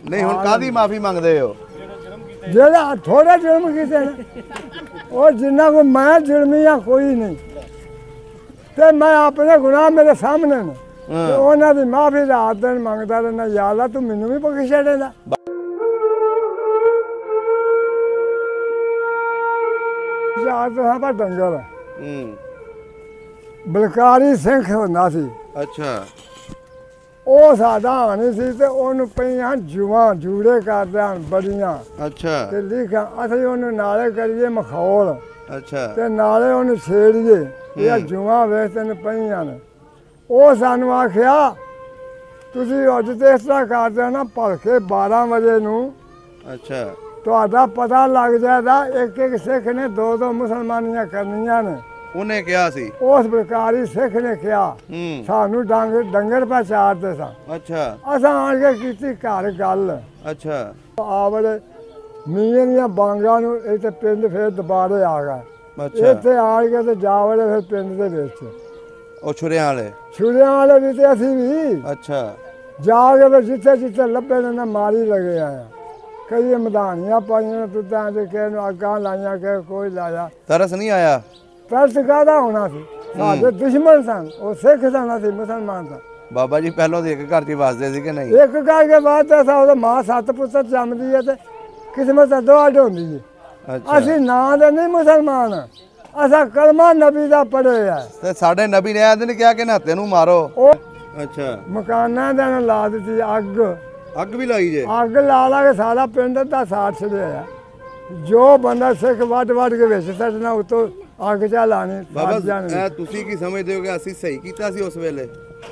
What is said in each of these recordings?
नहीं हुण कादी माफी मंगदे हो जेड़ा थोड़ा जुर्म कीते ने और जिन्ना को मैं जुर्मिया कोई नहीं ते मैं अपने गुनाह मेरे सामने ने ते उन्हां दी माफी रात दिन मंगदा रहना या अल्लाह तू मैनू भी बख्श छड़ेगा याद था डंगर बलकारी सिंह होंदा सी अच्छा ਉਹ ਸਾਡਾ ਹਾਣੀ ਸੀ ਤੇ ਉਹਨੂੰ ਪਈਆਂ ਜੂਆਂ ਜੂੜੇ ਕਰਦੇ ਹਨ ਬੜੀਆਂ अच्छा ਤੇ ਲਿਖਾਂ ਅਸੀਂ ਉਹਨੂੰ ਨਾਲੇ ਕਰੀਏ ਮਖੌਲ अच्छा ਤੇ ਨਾਲੇ ਉਹਨੂੰ ਛੇੜੀਏ ਇਹ ਜੂਆਂ ਵੇਖ ਤੈਨੂੰ ਪਈਆਂ ਨੇ ਉਹ ਸਾਨੂੰ ਆਖਿਆ ਤੁਸੀਂ ਅੱਜ ਤੇ ਇਸ ਤਰ੍ਹਾਂ ਕਰਦੇ ਹੋ ਨਾ ਭਲਕੇ 12 ਵਜੇ ਨੂੰ अच्छा ਤੁਹਾਡਾ ਪਤਾ ਲੱਗ ਜਾਏਗਾ ਇੱਕ ਇੱਕ ਸਿੱਖ ਨੇ ਦੋ ਦੋ ਮੁਸਲਮਾਨੀਆਂ ਕਰਨੀਆਂ ਨੇ उन्हें क्या सी ਉਸ ਬਲਕਾਰੀ ਸਿੱਖ ਨੇ ਕਿਹਾ ਸਾਨੂੰ ਡੰਗਰ ਪਾ ਚਾਰਦੇ ਸਾਂ अच्छा ਅਸਾਂ ਆਣ ਕੇ ਕੀਤੀ ਘਰ ਗੱਲ अच्छा ਆਵੜੇ ਮੀਆਂ ਦੀਆਂ ਬਾਂਗਾਂ ਨੂੰ ਇੱਥੇ ਪਿੰਡ ਫਿਰ ਦੁਬਾਰੇ ਆ ਗਏ अच्छा ਇੱਥੇ ਆ ਕੇ ਤੇ ਜਾ ਵੜੇ ਫਿਰ ਪਿੰਡ ਦੇ ਵਿੱਚ ओ छुरियां वाले ਛੁਰਿਆਂ ਵਾਲੇ ਵੀ ਤੇ ਅਸੀਂ ਵੀ अच्छा ਜਾ ਕੇ ਫਿਰ ਜਿੱਥੇ ਜਿੱਥੇ ਲੱਭੇ ਨੇ ਨਾ ਮਾਰੀ ਲਗੇ ਆਇਆ ਕਈ ਮਧਾਨੀਆਂ ਪਾਈਆਂ ਤੁੱਤਾਂ ਦੇ ਕਿਸੇ ਨੂੰ ਅੱਗਾਂ ਲਾਈਆਂ ਕਿ ਕੋਈ ਲਾਇਆ तरस नहीं आया ਤਰਸ ਕਾਹਦਾ ਹੋਣਾ ਸੀ ਸਾਡੇ ਦੁਸ਼ਮਣ ਸਨ ਉਹ ਸਿੱਖ ਸਨ ਅਸੀਂ ਮੁਸਲਮਾਨ ਸਨ बाबा जी पहलों तो एक घर च वसदे सी कि नहीं ਇੱਕ ਕਰਕੇ ਬਾਅਦ ਤਾਂ ਉਹਦਾ ਮਾਂ 7 ਪੁੱਤਰ ਜੰਮਦੀ ਹੈ ਤੇ ਕਿਸਮਤ ਅੱਡੋ ਅੱਡ ਹੁੰਦੀ ਹੈ अच्छा ਅਸੀਂ ਨਾਂ ਦੇ ਨਹੀਂ ਮੁਸਲਮਾਨ ਅਸਾਂ ਕਲਮਾ ਨਬੀ ਦਾ ਪੜ੍ਹੇ ਆ ते साडे नबी ने आदि ने क्या कि नाते नू मारो ਉਹ अच्छा ਮਕਾਨਾਂ ਦੇ ਨਾਲ ਲਾ ਦਿੱਤੀ ਅੱਗ अग भी लाई जे ਅੱਗ ਲਾ ਲਾ ਕੇ ਸਾਰਾ ਪਿੰਡ ਦਾ ਸਾਥ ਛੜਿਆ ਜੋ ਬੰਦਾ ਸਿੱਖ ਵੱਢ ਵੱਢ ਕੇ ਵਿੱਚ ਸੱਟਣਾ ਉਤੋਂ ਅੱਗ ਚਾ ਲਾਣੀ बाबा ਜਾਣਗੇ ए तुसी की समझदे हो कि ਅਸੀਂ ਸਹੀ ਕੀਤਾ ਸੀ ਉਸ ਵੇਲੇ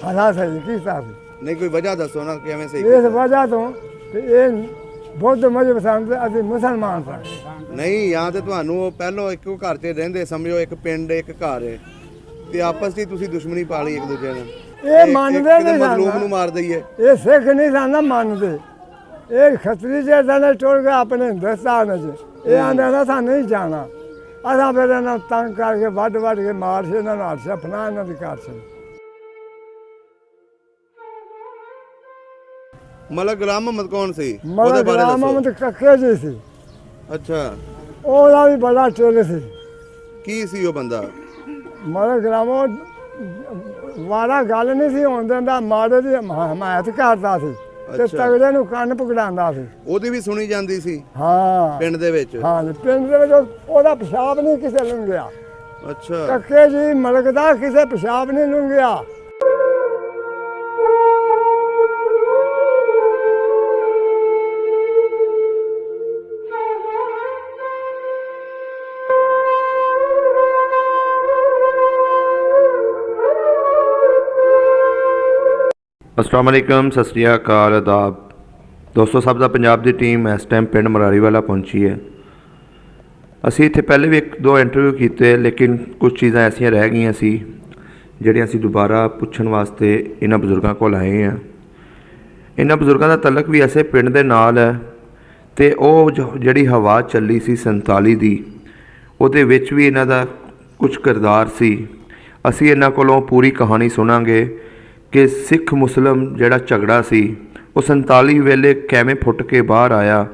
ਅਸਾਂ ਸਹੀ ਕੀਤਾ ਸੀ ਨਹੀਂ ਕੋਈ ਵਜ੍ਹਾ ਦੱਸੋ ਨਾ ਕਿਵੇਂ ਸਹੀ ਇਸ ਕੀਤਾ ਵਜ੍ਹਾ ਤੋਂ ਕਿ ਇਹ ਬੁੱਧ ਮਜ਼ਹਬ ਸਨ ਤੇ ਅਸੀਂ ਮੁਸਲਮਾਨ ਸਨ ਨਹੀਂ ਜਾਂ ਤੇ ਤੁਹਾਨੂੰ ਉਹ ਪਹਿਲੋਂ ਇੱਕੋ ਘਰ 'ਚ ਰਹਿੰਦੇ ਸਮਝੋ ਇੱਕ ਪਿੰਡ ਇੱਕ ਘਰ ਹੈ ਤੇ ਆਪਸ 'ਚ ਹੀ ਤੁਸੀਂ ਦੁਸ਼ਮਣੀ ਪਾ ਲਈ ਇੱਕ ਦੂਜੇ ਨਾਲ ਇਹ ਮੰਨਦੇ ਨਹੀਂ ਮਜ਼ਲੂਮ ਨੂੰ ਸਨ ਮਾਰ ਦਈਏ ਇਹ ਸਿੱਖ ਨਹੀਂ ਸਨ ਨਾ ਮੰਨਦੇ ਇਹ ਖੱਤਰੀ ਜੇ ਸਨ ਟੁਰ ਗਏ ਆਪਣੇ ਹਿੰਦੁਸਤਾਨ 'ਚ ਇਹ ਆਂਦੇ ਨਾ ਸਾਨੂੰ ਨਹੀਂ ਜਾਣਾ ਅਸਾਂ ਫਿਰ ਇਹਨਾਂ ਨੂੰ ਤੰਗ ਕਰਕੇ ਵੱਢ ਵੱਢ ਕੇ ਮਾਰ ਸੀ ਇਹਨਾਂ ਨੂੰ ਹਰਸ਼ਾ ਫਨਾ ਇਹਨਾਂ ਦੀ ਕਰ ਸੀ ਮਲਕ ਗੁਲਾਮ ਮੁਹੰਮਦ ਕੌਣ ਸੀ ਮਲਕ ਗੁਲਾਮ ਮੁਹੰਮਦ ਕੱਕੇ ਜੀ ਸੀ ਅੱਛਾ ਉਹਦਾ ਵੀ ਬੜਾ ਟਿਲ ਸੀ ਕੀ ਸੀ ਉਹ ਬੰਦਾ ਮਲਕ ਗੁਲਾਮ ਵਾਰਾ ਗੱਲ ਨਹੀਂ ਸੀ ਹੋਣ ਦਿੰਦਾ ਮਾੜੇ ਦੀ ਹਮਾਇਤ ਕਰਦਾ ਸੀ ਤੇ ਅੱਛਾ। ਤਗੜੇ ਨੂੰ ਕੰਨ ਪਕੜਾਉਂਦਾ ਸੀ ਉਹਦੀ ਵੀ ਸੁਣੀ ਜਾਂਦੀ ਸੀ ਹਾਂ ਪਿੰਡ ਦੇ ਵਿੱਚ ਹਾਂ ਪਿੰਡ ਦੇ ਵਿੱਚ ਉਹਦਾ ਪਿਸ਼ਾਬ ਨਹੀਂ ਕਿਸੇ ਲੰਘਿਆ ਅੱਛਾ ਕੱਕੇ ਜੀ ਮਲਕ ਦਾ ਕਿਸੇ ਪਿਸ਼ਾਬ ਨਹੀਂ ਲੰਘਿਆ अस्सलाम वालेकुम सत श्री अकाल आदाब दोस्तों सब ਦਾ ਪੰਜਾਬ ਦੀ ਟੀਮ ਇਸ ਟਾਈਮ ਪਿੰਡ ਮਰਾਰੀ ਵਾਲਾ ਪਹੁੰਚੀ ਹੈ ਅਸੀਂ ਇੱਥੇ ਪਹਿਲੇ ਵੀ 1-2 ਇੰਟਰਵਿਊ ਕੀਤੇ ਲੇਕਿਨ ਕੁਝ ਚੀਜ਼ਾਂ ਐਸੀਆਂ ਰਹਿ ਗਈਆਂ ਸੀ ਜਿਹੜੀਆਂ ਅਸੀਂ ਦੁਬਾਰਾ ਪੁੱਛਣ ਵਾਸਤੇ ਇਹਨਾਂ ਬਜ਼ੁਰਗਾਂ ਕੋਲ ਆਏ ਹਾਂ ਇਹਨਾਂ ਬਜ਼ੁਰਗਾਂ ਦਾ ਤਲਕ ਵੀ ਐਸੇ ਪਿੰਡ ਦੇ ਨਾਲ ਹੈ ਤੇ ਉਹ ਜਿਹੜੀ ਹਵਾ ਚੱਲੀ ਸੀ 47 ਦੀ ਉਹਦੇ ਵਿੱਚ ਵੀ ਇਹਨਾਂ ਦਾ ਕੁਝ ਕਿਰਦਾਰ ਸੀ ਅਸੀਂ ਇਹਨਾਂ ਕੋਲੋਂ ਪੂਰੀ ਕਹਾਣੀ ਸੁਣਾਂਗੇ ਕਿ ਸਿੱਖ ਮੁਸਲਮ ਜਿਹੜਾ ਝਗੜਾ ਸੀ ਉਹ 47 ਵੇਲੇ ਕਿਵੇਂ ਫੁੱਟ ਕੇ ਬਾਹਰ ਆਇਆ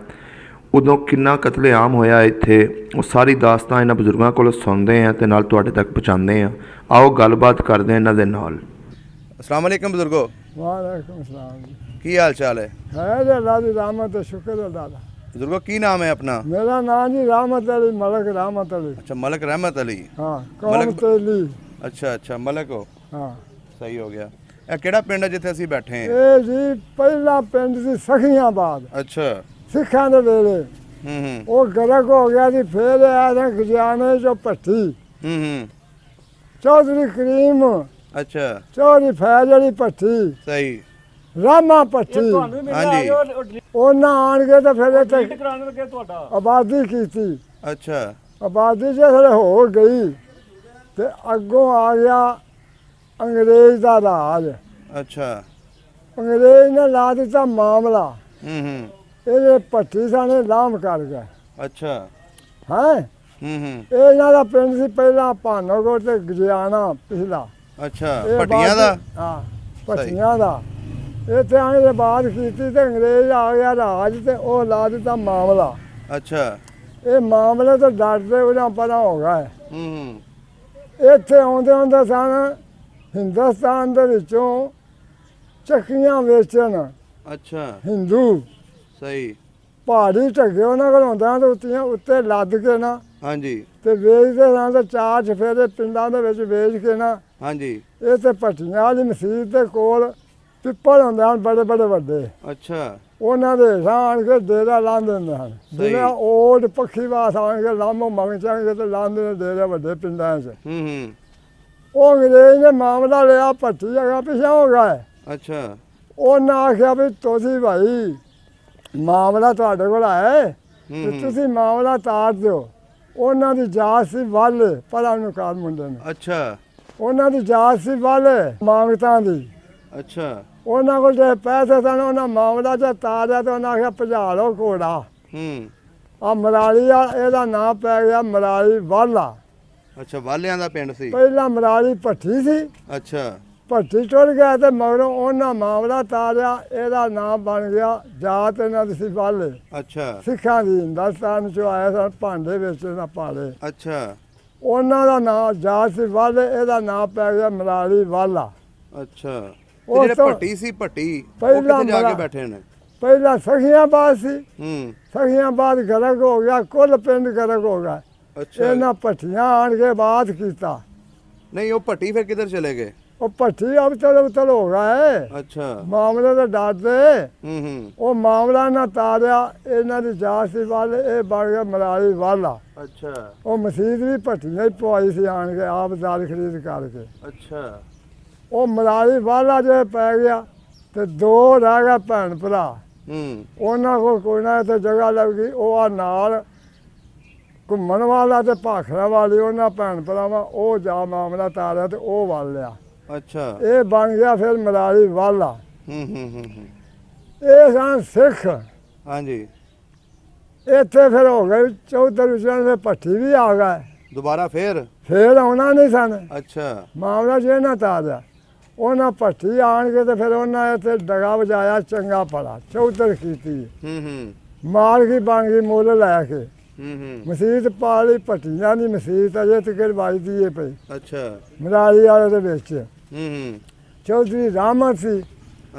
ਉਦੋਂ ਕਿੰਨਾ ਕਤਲੇਆਮ ਹੋਇਆ ਇੱਥੇ ਉਹ ਸਾਰੀ ਦਾਸਤਾਨ ਇਹਨਾਂ ਬਜ਼ੁਰਗਾਂ ਕੋਲੋਂ ਸੁਣਦੇ ਹਾਂ ਤੇ ਨਾਲ ਤੁਹਾਡੇ ਤੱਕ ਪਹੁੰਚਾਉਂਦੇ ਹਾਂ ਆਓ ਗੱਲਬਾਤ ਕਰਦੇ ਹਾਂ ਇਹਨਾਂ ਦੇ ਨਾਲ अस्सलाम वालेकुम बुजुर्गो ਵਾਲੇਕੁਮ ਸਲਾਮ ਕੀ ਹਾਲ ਚਾਲ ਹੈ ਹੈ ਜੀ ਅੱਲਾ ਦੀ ਰਹਿਮਤ ਤੇ ਸ਼ੁਕਰ ਅਦਾ ਦਾ बुजुर्गो ਕੀ ਨਾਮ ਹੈ ਆਪਣਾ ਮੇਰਾ ਨਾਮ ਜੀ ਰਹਿਮਤ ਅਲੀ ਮਲਕ ਰਹਿਮਤ ਅਲੀ अच्छा मलक रहमत अली ਹਾਂ ਕੌਮ ਤੇਲੀ अच्छा अच्छा मलक हो ਹਾਂ ਸਹੀ ਹੋ ਗਿਆ ਇਹ ਕਿਹੜਾ ਪਿੰਡ ਹੈ ਜਿੱਥੇ ਅਸੀਂ ਬੈਠੇ ਹਾਂ ਇਹ ਜੀ ਪਹਿਲਾ ਪਿੰਡ ਸੀ ਸਖੀਆਬਾਦ ਅੱਛਾ ਸਿੱਖਾਂ ਦੇ ਵੇਲੇ ਹੂੰ ਉਹ ਗਰਕ ਹੋ ਗਿਆ ਸੀ ਫੇਰ ਆਇਆ ਖਜ਼ਾਨੇ ਚੋਂ ਭੱਠੀ ਹੂੰ ਚੌਧਰੀ ਕਰੀਮ ਅੱਛਾ ਚੌਧਰੀ ਫੈਜ਼ ਵਾਲੀ ਭੱਠੀ ਸਹੀ ਰਾਮਾ ਭੱਠੀ ਹਾਂਜੀ ਉਹਨਾਂ ਆਣ ਕੇ ਤੇ ਫਿਰ ਇੱਥੇ ਆਬਾਦੀ ਕੀਤੀ ਅੱਛਾ ਆਬਾਦੀ ਜਿਹੜੇ ਹੋ ਗਈ ਤੇ ਅੱਗੋਂ ਆ ਗਿਆ ਅੰਗਰੇਜ਼ ਦਾ ਰਾਜ ਅੱਛਾ ਅੰਗਰੇਜ਼ ਨੇ ਲਾ ਦਿੱਤਾ ਮਾਮਲਾ ਹੂੰ ਇਹਦੇ ਭੱਠੀ ਸਾਨੇ ਲਾਮ ਕਰ ਗਏ ਅੱਛਾ ਹੈ ਹੂੰ ਇਹ ਇਹਨਾਂ ਦਾ ਪਿੰਡ ਸੀ ਪਹਿਲਾਂ ਭਾਨੋਗੜ ਤੇ ਗਜਿਆਣਾ ਪਿਛਲਾ ਅੱਛਾ ਇਹ ਭੱਟੀਆਂ ਦਾ ਹਾਂ ਭੱਟੀਆਂ ਦਾ ਇੱਥੇ ਆਉਣ ਦੇ ਬਾਅਦ ਕੀਤੀ ਤੇ ਅੰਗਰੇਜ਼ ਆ ਗਿਆ ਰਾਜ ਤੇ ਉਹ ਲਾ ਦਿੱਤਾ ਮਾਮਲਾ। ਅੱਛਾ। ਇਹ ਮਾਮਲੇ ਤੋਂ ਡਰਦੇ ਉਹਨਾਂ ਪਤਾ ਹੋ ਗਿਆ। ਹੂੰ। ਇੱਥੇ ਆਉਂਦੇ ਸਨ ਹਿੰਦੁਸਤਾਨ ਦੇ ਵਿੱਚੋਂ ਚੱਕੀਆਂ ਵੇਚਣ। ਅੱਛਾ। ਹਿੰਦੂ ਸਹੀ। ਪਹਾੜੀ ਢੱਗੇ ਉਹਨਾਂ ਕੋਲ ਹੁੰਦਾ ਤੇ ਉੱਤੇ ਲੱਦ ਕੇ ਨਾ ਹਾਂਜੀ। ਤੇ ਵੇਚਦੇ ਸਨ ਤੇ ਚਾਰ ਚਫੇਰੇ ਪਿੰਡਾਂ ਦੇ ਵਿੱਚ ਵੇਚ ਕੇ ਨਾ। ਹਾਂਜੀ। ਇਹ ਤੇ ਭੱਟੀਆਂ ਵਾਲੀ ਮਸੀਤ ਦੇ ਕੋਲ ਪਿੱਪਲ ਹੁੰਦੇ ਹਨ ਬੜੇ ਬੜੇ ਵੱਡੇ। ਅੱਛਾ। ਉਹਨਾਂ ਦੇ ਹੇਠਾਂ ਆਣ ਕੇ ਡੇਰਾ ਲਾਉਂਦੇ ਹੁੰਦੇ ਹਨ। ਜਿਵੇਂ ਓਟ ਪੱਖੀ ਵਾਸ ਆਣ ਕੇ ਲਾਮੋ ਮੰਗ ਚਾਂਗੇ ਤੇ ਲਾਉਂਦੇ ਨੇ ਡੇਰੇ ਵੱਡੇ ਪਿੰਡਾਂ 'ਚ। ਹੂੰ। ਉਹ ਅੰਗਰੇਜ਼ ਨੇ ਮਾਮਲਾ ਲਿਆ ਭੱਟੀ ਜਗ੍ਹਾ ਪਿਛਾ ਹੋ ਗਿਆ। ਅੱਛਾ। ਉਹਨਾਂ ਆਖਿਆ ਵੀ ਤੁਸੀਂ ਭਾਈ ਮਾਮਲਾ ਤੁਹਾਡੇ ਕੋਲ ਆਇਆ ਤੇ ਤੁਸੀਂ ਮਾਮਲਾ ਤਾਰ ਦਿਓ। ਉਹਨਾਂ ਦੀ ਜਾਤ ਸੀ ਵੱਲ ਪਰਾਂ ਨੂੰ ਕਾਰ ਮੁੰਡੇ ਨੂੰ। ਅੱਛਾ। ਉਹਨਾਂ ਦੀ ਜਾਤ ਸੀ ਵੱਲ ਮੰਗਤਾਂ ਦੀ। ਅੱਛਾ। ਉਹਨਾਂ ਕੋਲ ਜੇ ਪੈਸੇ ਸਨ ਉਹਨਾਂ ਮਾਮਲਾ 'ਚ ਤਾਰਿਆ ਤੇ ਉਹਨਾਂ ਆਖਿਆ ਭਜਾ ਲਓ ਘੋੜਾ। ਹੂੰ। ਆ ਮਰਾਲੀ ਆ ਇਹਦਾ ਨਾਂ ਪੈ ਗਿਆ ਮਰਾਲੀ ਵਾਲਾ। ਅੱਛਾ, ਵਾਲਿਆਂ ਦਾ ਪਿੰਡ ਸੀ। ਪਹਿਲਾਂ ਮਰਾਲੀ ਭੱਠੀ ਸੀ। ਅੱਛਾ। ਭੱਠੀ ਟੁਰ ਗਿਆ ਤੇ ਮਗਰੋਂ ਉਹਨਾਂ ਮਾਮਲਾ ਤਾਰਿਆ ਇਹਦਾ ਨਾਮ ਬਣ ਗਿਆ ਜਾਤ ਇਹਨਾਂ ਦੀ ਸੀ ਵਾਲੇ। ਅੱਛਾ। ਸਿੱਖਾਂ ਦੀ ਹਿੰਦੁਸਤਾਨ 'ਚੋਂ ਆਏ ਸਨ ਭਾਂਡੇ ਵੇਚਣ ਦਾ ਪਾਲੇ। ਅੱਛਾ। ਉਹਨਾਂ ਦਾ ਨਾਂ ਜਾਤ ਸੀ ਵਾਲੇ ਇਹਦਾ ਨਾਂ ਪੈ ਗਿਆ ਮਰਾਲੀ ਵਾਲਾ। ਅੱਛਾ। ਉਹ ਜਿਹੜੇ ਤੋਂ ਭੱਟੀ ਸੀ ਭੱਟੀ ਉਹ ਪਹਿਲਾਂ ਕਿੱਥੇ ਜਾ ਕੇ ਬੜਾ- ਬੈਠੇ ਨੇ? ਪਹਿਲਾਂ ਸਖੀਆਬਾਦ ਸੀ। ਹੂੰ। ਸਖੀਆਬਾਦ ਗਰਕ ਹੋ ਗਿਆ ਕੁੱਲ ਪਿੰਡ ਗਰਕ ਹੋ ਗਿਆ। ਅੱਛਾ। ਇਹਨਾਂ ਭੱਠੀਆਂ ਆਣ ਕੇ ਬਾਤ ਕੀਤਾ। ਨਹੀਂ, ਉਹ ਭੱਟੀ ਫਿਰ ਕਿੱਧਰ ਚਲੇ ਗਏ? ਉਹ ਭੱਠੀ ਅਬ ਚਲ ਹੋ ਗਏ ਅੱਛਾ। ਮਾਮਲੇ ਦੇ ਡਰਦੇ। ਹੂੰ। ਉਹ ਮਾਮਲਾ ਨਾ ਤਾਰਿਆ ਇਹਨਾਂ ਦੀ ਜਾਤ ਸੀ ਵਾਲੇ ਇਹ ਬਣ ਗਿਆ ਮਰਾਲੀ ਵਾਲਾ। ਅੱਛਾ। ਉਹ ਮਸੀਤ ਵੀ ਭੱਠੀਆਂ ਹੀ ਪਵਾਈ ਸੀ ਆਣ ਕੇ ਆਪ ਦਾਲ ਖਰੀਦ ਕਰਕੇ। ਅੱਛਾ। ਉਹ ਮਰਾਲੀ ਵਾਲਾ ਜੇ ਪੈ ਗਿਆ ਤੇ ਦੋ ਰਹਿ ਗਿਆ ਭੈਣ ਭਰਾ। ਹੂੰ। ਉਹਨਾਂ ਕੋਲ ਕੋਈ ਨਾ ਇੱਥੇ ਜਗ੍ਹਾ ਲੱਗ ਗਈ। ਉਹ ਆ ਨਾਲ ਘੁੰਮਣ ਵਾਲਾ ਤੇ ਭਾਖੜਾ ਵਾਲੀ ਉਹਨਾਂ ਭੈਣ ਭਰਾਵਾਂ ਉਹ ਜਾ ਮਾਮਲਾ ਤਾਰਿਆ ਤੇ ਉਹ ਵੱਲ ਲਿਆ। ਅੱਛਾ। ਇਹ ਬਣ ਗਿਆ ਫਿਰ ਮਰਾਲੀ ਵਾਲਾ। ਹੂੰ। ਇਹ ਸਨ ਸਿੱਖ। ਹਾਂਜੀ। ਇੱਥੇ ਫਿਰ ਹੋ ਗਏ ਚੌਧਰੀ ਫਿਰ ਭੱਠੀ ਵੀ ਆ ਗਏ। ਦੁਬਾਰਾ ਫਿਰ ਆਉਣਾ ਨਹੀਂ ਸਨ। ਅੱਛਾ। ਮਾਮਲਾ ਜੇ ਨਾ ਤਾਰਿਆ ਉਹਨਾਂ ਭੱਠੀ ਆਣ ਕੇ ਤੇ ਫਿਰ ਉਹਨਾਂ ਇੱਥੇ ਡਗਾ ਵਜਾਇਆ ਚੰਗਾ ਭਲਾ ਚੌਧਰ ਕੀਤੀ। ਹੂੰ। ਮਾਲਕੀ ਬਣ ਗਈ ਮੁੱਲ ਲੈ ਕੇ। ਹੂੰ। ਮਸੀਤ ਪਾ ਲਈ ਭੱਟੀਆਂ ਦੀ ਮਸੀਤ ਅਜੇ ਤੱਕ ਵੱਜਦੀ ਏ ਪਈ ਅੱਛਾ। ਮਰਾਲੀ ਵਾਲੇ ਦੇ ਵਿੱਚ। ਹੂੰ। ਚੌਧਰੀ ਰਾਮਤ ਸੀ।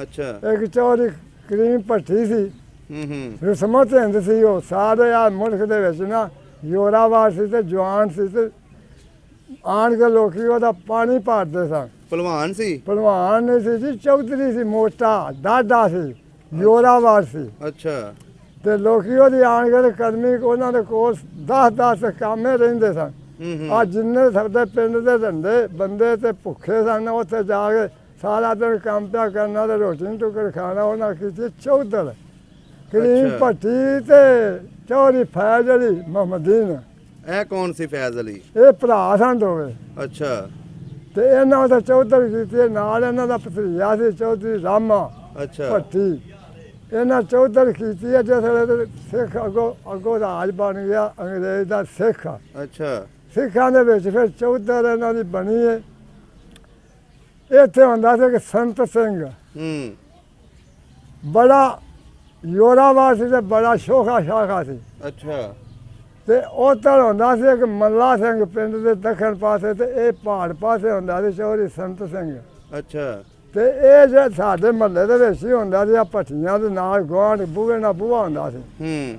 ਅੱਛਾ। ਇੱਕ ਚੌਧਰੀ ਕਰੀਮ ਭੱਠੀ ਸੀ। ਹੂੰ। ਰਸਮਤ ਹਿੰਦ ਸੀ। ਉਹ ਸਾਰੇ ਆ ਮੁਲਕ ਦੇ ਵਿੱਚ ਨਾ ਯੋਰਾਵਾਰ ਸੀ ਤੇ ਜਵਾਨ ਸੀ ਤੇ ਆਣ ਕੇ ਲੋਕੀ ਉਹਦਾ ਪਾਣੀ ਭਰਦੇ ਸਨ। ਪਹਿਲਵਾਨ ਸੀ? ਪਹਿਲਵਾਨ ਨਹੀਂ ਸੀ ਜੀ ਚੌਧਰੀ ਸੀ ਮੋਟਾ ਡਾਢਾ ਸੀ ਯੋਰਾਵਾਰ ਸੀ। ਅੱਛਾ। ਤੇ ਲੋਕੀ ਉਹਦੀ ਆਣ ਕੇ ਕਰਮੀ ਉਹਨਾਂ ਦੇ ਕੋਲ 10-10 ਕਾਮੇ ਰਹਿੰਦੇ ਸਨ। ਆ ਜਿੰਨੇ ਸਾਡੇ ਪਿੰਡ ਦੇ ਧੰਦੇ ਬੰਦੇ ਤੇ ਭੁੱਖੇ ਸਨ ਉੱਥੇ ਜਾ ਕੇ ਸਾਰਾ ਦਿਨ ਕੰਮ ਪਿਆ ਕਰਨਾ ਤੇ ਰੋਟੀ ਨਹੀਂ ਟੁਕੜ ਖਾਣਾ। ਉਹਨਾਂ ਕੀਤੀ ਚੌਧਰ ਕਰੀਮ ਭੱਟੀ ਤੇ ਚੌਧਰੀ ਫੈਜ਼ ਅਲੀ ਮੁਹੰਮਦੀਨ। ਇਹ ਕੌਣ ਸੀ ਫੈਜ਼ ਅਲੀ? ਇਹ ਭਰਾ ਸਨ ਦੋਵੇਂ। ਅੱਛਾ। ਤੇ ਇਹਨਾਂ ਦਾ ਚੌਧਰ ਕੀਤੀ ਨਾਲ ਇਹਨਾਂ ਦਾ ਭਤੀਜਾ ਸੀ ਚੌਧਰੀ ਰਾਮਾ ਅੱਛਾ। ਭੱਟੀ। ਇਹਨਾਂ ਚੌਧਰ ਕੀਤੀ ਹੈ ਜਿਸ ਵੇਲੇ ਸਿੱਖ ਅੱਗੋਂ ਰਾਜ ਬਣ ਗਿਆ ਅੰਗਰੇਜ਼ ਦਾ ਸਿੱਖ। ਅੱਛਾ। ਸਿੱਖਾਂ ਦੇ ਵਿੱਚ ਫਿਰ ਚੌਧਰ ਇਹਨਾਂ ਦੀ ਬਣੀ ਹੈ। ਇੱਥੇ ਹੁੰਦਾ ਸੀ ਕਿ ਸੰਤ ਸਿੰਘ ਹੂੰ। ਬੜਾ ਯੋਰਾਵਾਰ ਸੀ ਤੇ ਬੜਾ ਸ਼ੋਖਾ ਸ਼ਾਖਾ ਸੀ। ਅੱਛਾ। ਤੇ ਉੱਧਰ ਹੁੰਦਾ ਸੀ ਇੱਕ ਮੱਲਾ ਸਿੰਘ ਪਿੰਡ ਦੇ ਦੱਖਣ ਪਾਸੇ ਤੇ ਇਹ ਪਹਾੜ ਪਾਸੇ ਹੁੰਦਾ ਸੀ ਚੌਧਰੀ ਸੰਤ ਸਿੰਘ। ਅੱਛਾ। ਤੇ ਇਹ ਜੇ ਸਾਡੇ ਮਹੱਲੇ ਦੇ ਵਿੱਚ ਹੀ ਹੁੰਦਾ ਸੀ ਆ ਭੱਠੀਆਂ ਦੇ ਨਾਲ ਗੁਆਂਢ ਬੂਹੇ ਨਾਲ ਬੂਹਾ ਹੁੰਦਾ ਸੀ। ਹੂੰ।